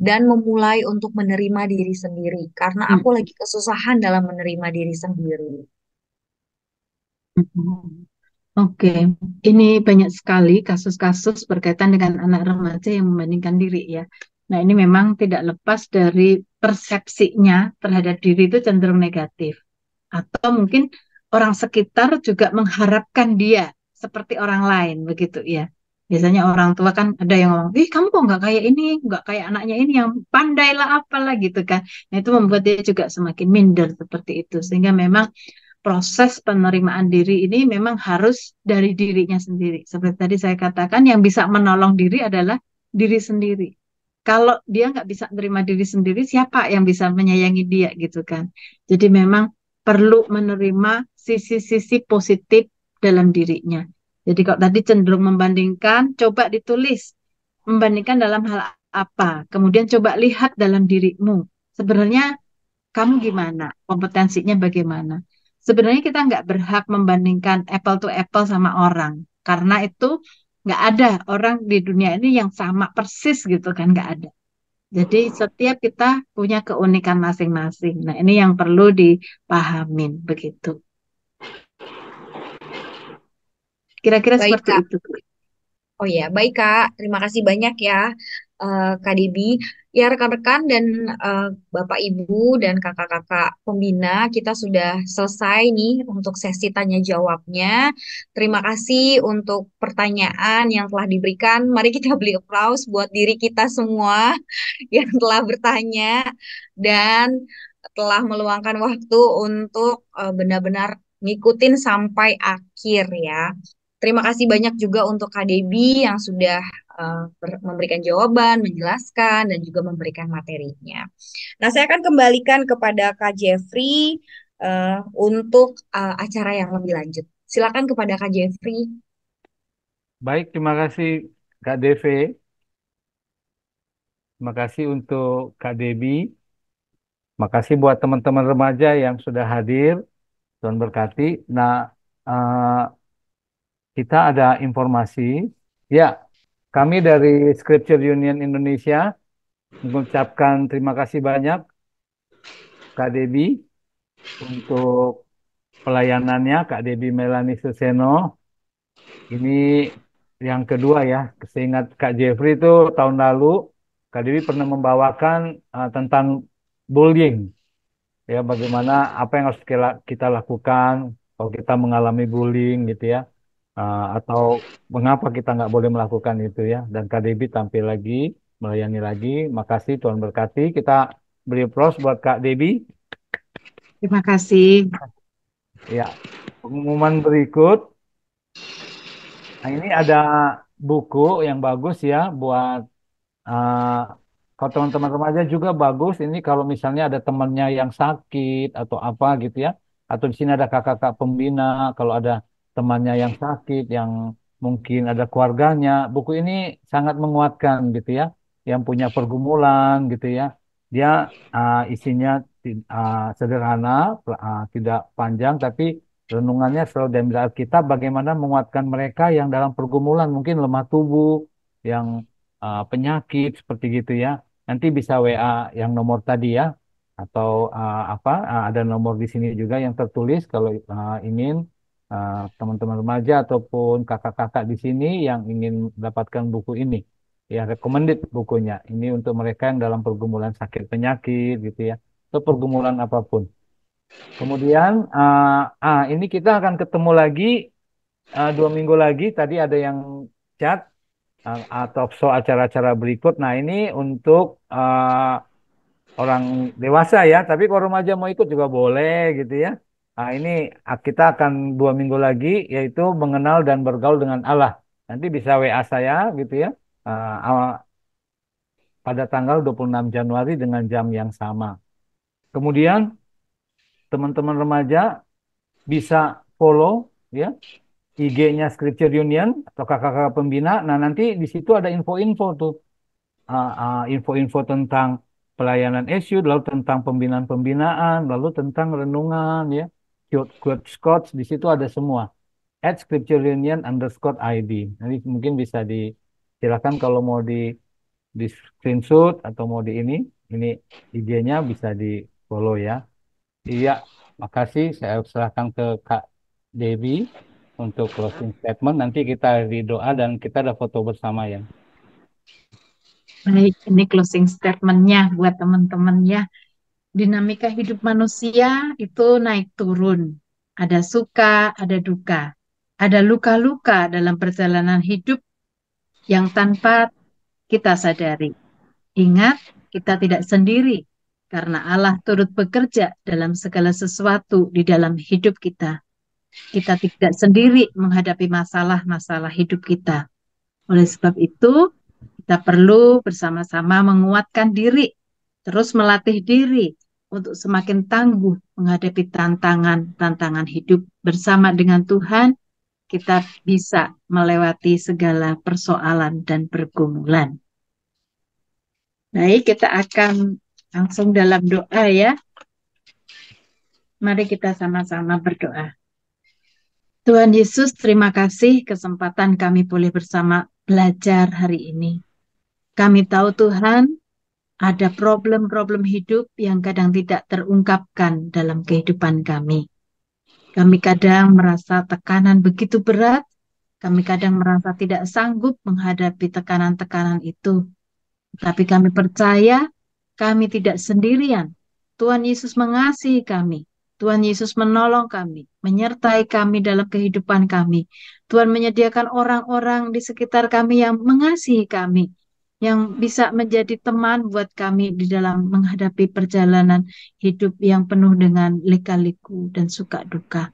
dan memulai untuk menerima diri sendiri? Karena aku Hmm. lagi kesusahan dalam menerima diri sendiri. Mhm. Oke, ini banyak sekali kasus-kasus berkaitan dengan anak remaja yang membandingkan diri ya. Nah, ini memang tidak lepas dari persepsinya terhadap diri itu cenderung negatif. Atau mungkin orang sekitar juga mengharapkan dia seperti orang lain, begitu ya. Biasanya orang tua kan ada yang ngomong, ih kamu kok nggak kayak ini, nggak kayak anaknya ini yang pandailah apalah gitu kan. Nah, itu membuat dia juga semakin minder seperti itu. Sehingga memang proses penerimaan diri ini memang harus dari dirinya sendiri. Seperti tadi saya katakan, yang bisa menolong diri adalah diri sendiri. Kalau dia nggak bisa menerima diri sendiri, siapa yang bisa menyayangi dia gitu kan? Jadi memang perlu menerima sisi-sisi positif dalam dirinya. Jadi kalau tadi cenderung membandingkan, coba ditulis. Membandingkan dalam hal apa? Kemudian coba lihat dalam dirimu. Sebenarnya kamu gimana? Kompetensinya bagaimana? Sebenarnya kita nggak berhak membandingkan apple to apple sama orang. Karena itu nggak ada orang di dunia ini yang sama persis gitu kan, nggak ada. Jadi setiap kita punya keunikan masing-masing. Nah, ini yang perlu dipahamin begitu. Kira-kira Baik, seperti Kak. itu. Oh ya, baik Kak. Terima kasih banyak ya, Kak Debi. Ya, rekan-rekan dan Bapak Ibu dan kakak-kakak pembina, kita sudah selesai nih untuk sesi tanya jawabnya. Terima kasih untuk pertanyaan yang telah diberikan. Mari kita beri aplaus buat diri kita semua yang telah bertanya dan telah meluangkan waktu untuk benar-benar ngikutin sampai akhir ya. Terima kasih banyak juga untuk Kak Debi yang sudah memberikan jawaban, menjelaskan, dan juga memberikan materinya. Nah, saya akan kembalikan kepada Kak Jeffrey untuk acara yang lebih lanjut. Silakan kepada Kak Jeffrey. Baik, terima kasih Kak DV. Terima kasih untuk Kak Debi. Makasih buat teman-teman remaja yang sudah hadir. Tuhan berkati. Nah, eh, kita ada informasi. Ya, kami dari Scripture Union Indonesia mengucapkan terima kasih banyak Kak Debi untuk pelayanannya, Kak Debi Melani Suseno. Ini yang kedua ya. Seingat Kak Jeffrey itu tahun lalu, Kak Debi pernah membawakan tentang bullying. Ya, bagaimana apa yang harus kita lakukan kalau kita mengalami bullying gitu ya. Atau mengapa kita nggak boleh melakukan itu ya. Dan KDB tampil lagi, melayani lagi. Makasih, Tuhan berkati. Kita beri pros buat Kak Debi. Terima kasih. Ya, pengumuman berikut. Nah, ini ada buku yang bagus ya buat uh, kalau teman-teman remaja juga bagus. Ini kalau misalnya ada temannya yang sakit atau apa gitu ya. Atau di sini ada kakak-kakak pembina. Kalau ada temannya yang sakit, yang mungkin ada keluarganya. Buku ini sangat menguatkan gitu ya. Yang punya pergumulan gitu ya. Dia isinya sederhana, tidak panjang, tapi renungannya selalu diambil Alkitab bagaimana menguatkan mereka yang dalam pergumulan, mungkin lemah tubuh, yang penyakit seperti gitu ya. Nanti bisa WA yang nomor tadi ya, atau ada nomor di sini juga yang tertulis kalau ingin teman-teman remaja ataupun kakak-kakak di sini yang ingin mendapatkan buku ini. Ya, recommended bukunya. Ini untuk mereka yang dalam pergumulan sakit penyakit gitu ya, atau pergumulan apapun. Kemudian ini kita akan ketemu lagi 2 minggu lagi. Tadi ada yang chat talk show acara-acara berikut. Nah, ini untuk orang dewasa ya, tapi kalau remaja mau ikut juga boleh gitu ya. Nah, ini kita akan 2 minggu lagi, yaitu mengenal dan bergaul dengan Allah. Nanti bisa WA saya gitu ya, pada tanggal 26 Januari dengan jam yang sama. Kemudian teman-teman remaja bisa follow ya IG-nya Scripture Union atau kakak-kakak pembina. Nah, nanti di situ ada info-info tuh. Info-info tentang pelayanan SU, lalu tentang pembinaan-pembinaan, lalu tentang renungan ya, quotes quotes di situ ada semua. @scriptureunion_ID. Nanti mungkin bisa silakan kalau mau di screenshot atau mau ini IG-nya bisa di follow ya. Iya, makasih. Saya serahkan ke Kak Devi untuk closing statement. Nanti kita doa dan kita ada foto bersama ya. Baik, ini closing statement-nya buat teman-teman ya. Dinamika hidup manusia itu naik turun. Ada suka, ada duka. Ada luka-luka dalam perjalanan hidup yang tanpa kita sadari. Ingat, kita tidak sendiri karena Allah turut bekerja dalam segala sesuatu di dalam hidup kita. Kita tidak sendiri menghadapi masalah-masalah hidup kita. Oleh sebab itu, Kita perlu bersama-sama menguatkan diri, terus melatih diri untuk semakin tangguh menghadapi tantangan-tantangan hidup bersama dengan Tuhan. Kita bisa melewati segala persoalan dan pergumulan. Baik, kita akan langsung dalam doa ya. Mari kita sama-sama berdoa. Tuhan Yesus, terima kasih kesempatan kami boleh bersama belajar hari ini. Kami tahu Tuhan, ada problem-problem hidup yang kadang tidak terungkapkan dalam kehidupan kami. Kami kadang merasa tekanan begitu berat, kami kadang merasa tidak sanggup menghadapi tekanan-tekanan itu. Tapi kami percaya kami tidak sendirian. Tuhan Yesus mengasihi kami. Tuhan Yesus menolong kami, menyertai kami dalam kehidupan kami. Tuhan menyediakan orang-orang di sekitar kami yang mengasihi kami, yang bisa menjadi teman buat kami di dalam menghadapi perjalanan hidup yang penuh dengan lika-liku dan suka duka.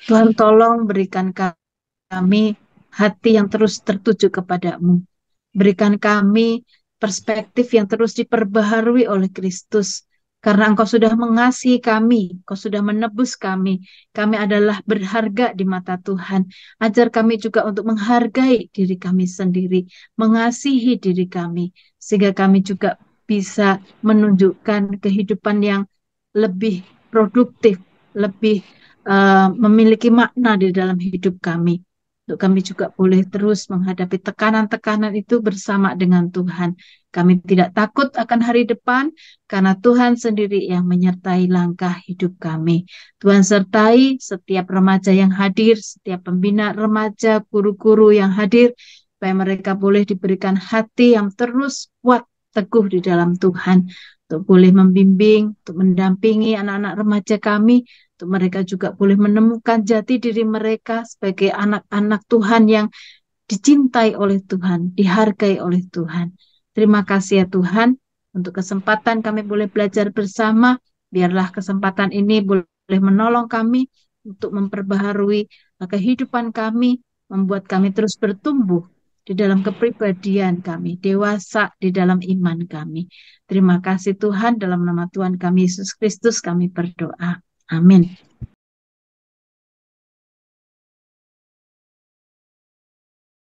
Tuhan tolong berikan kami hati yang terus tertuju kepadamu. Berikan kami perspektif yang terus diperbaharui oleh Kristus. Karena Engkau sudah mengasihi kami, Engkau sudah menebus kami. Kami adalah berharga di mata Tuhan. Ajar kami juga untuk menghargai diri kami sendiri, mengasihi diri kami, sehingga kami juga bisa menunjukkan kehidupan yang lebih produktif, lebih memiliki makna di dalam hidup kami. Untuk kami juga boleh terus menghadapi tekanan-tekanan itu bersama dengan Tuhan. Kami tidak takut akan hari depan karena Tuhan sendiri yang menyertai langkah hidup kami. Tuhan sertai setiap remaja yang hadir, setiap pembina remaja, guru-guru yang hadir, supaya mereka boleh diberikan hati yang terus kuat, teguh di dalam Tuhan, untuk boleh membimbing, untuk mendampingi anak-anak remaja kami, untuk mereka juga boleh menemukan jati diri mereka sebagai anak-anak Tuhan yang dicintai oleh Tuhan, dihargai oleh Tuhan. Terima kasih ya Tuhan untuk kesempatan kami boleh belajar bersama. Biarlah kesempatan ini boleh menolong kami untuk memperbaharui kehidupan kami, membuat kami terus bertumbuh di dalam kepribadian kami, dewasa di dalam iman kami. Terima kasih Tuhan, dalam nama Tuhan kami Yesus Kristus kami berdoa. Amin.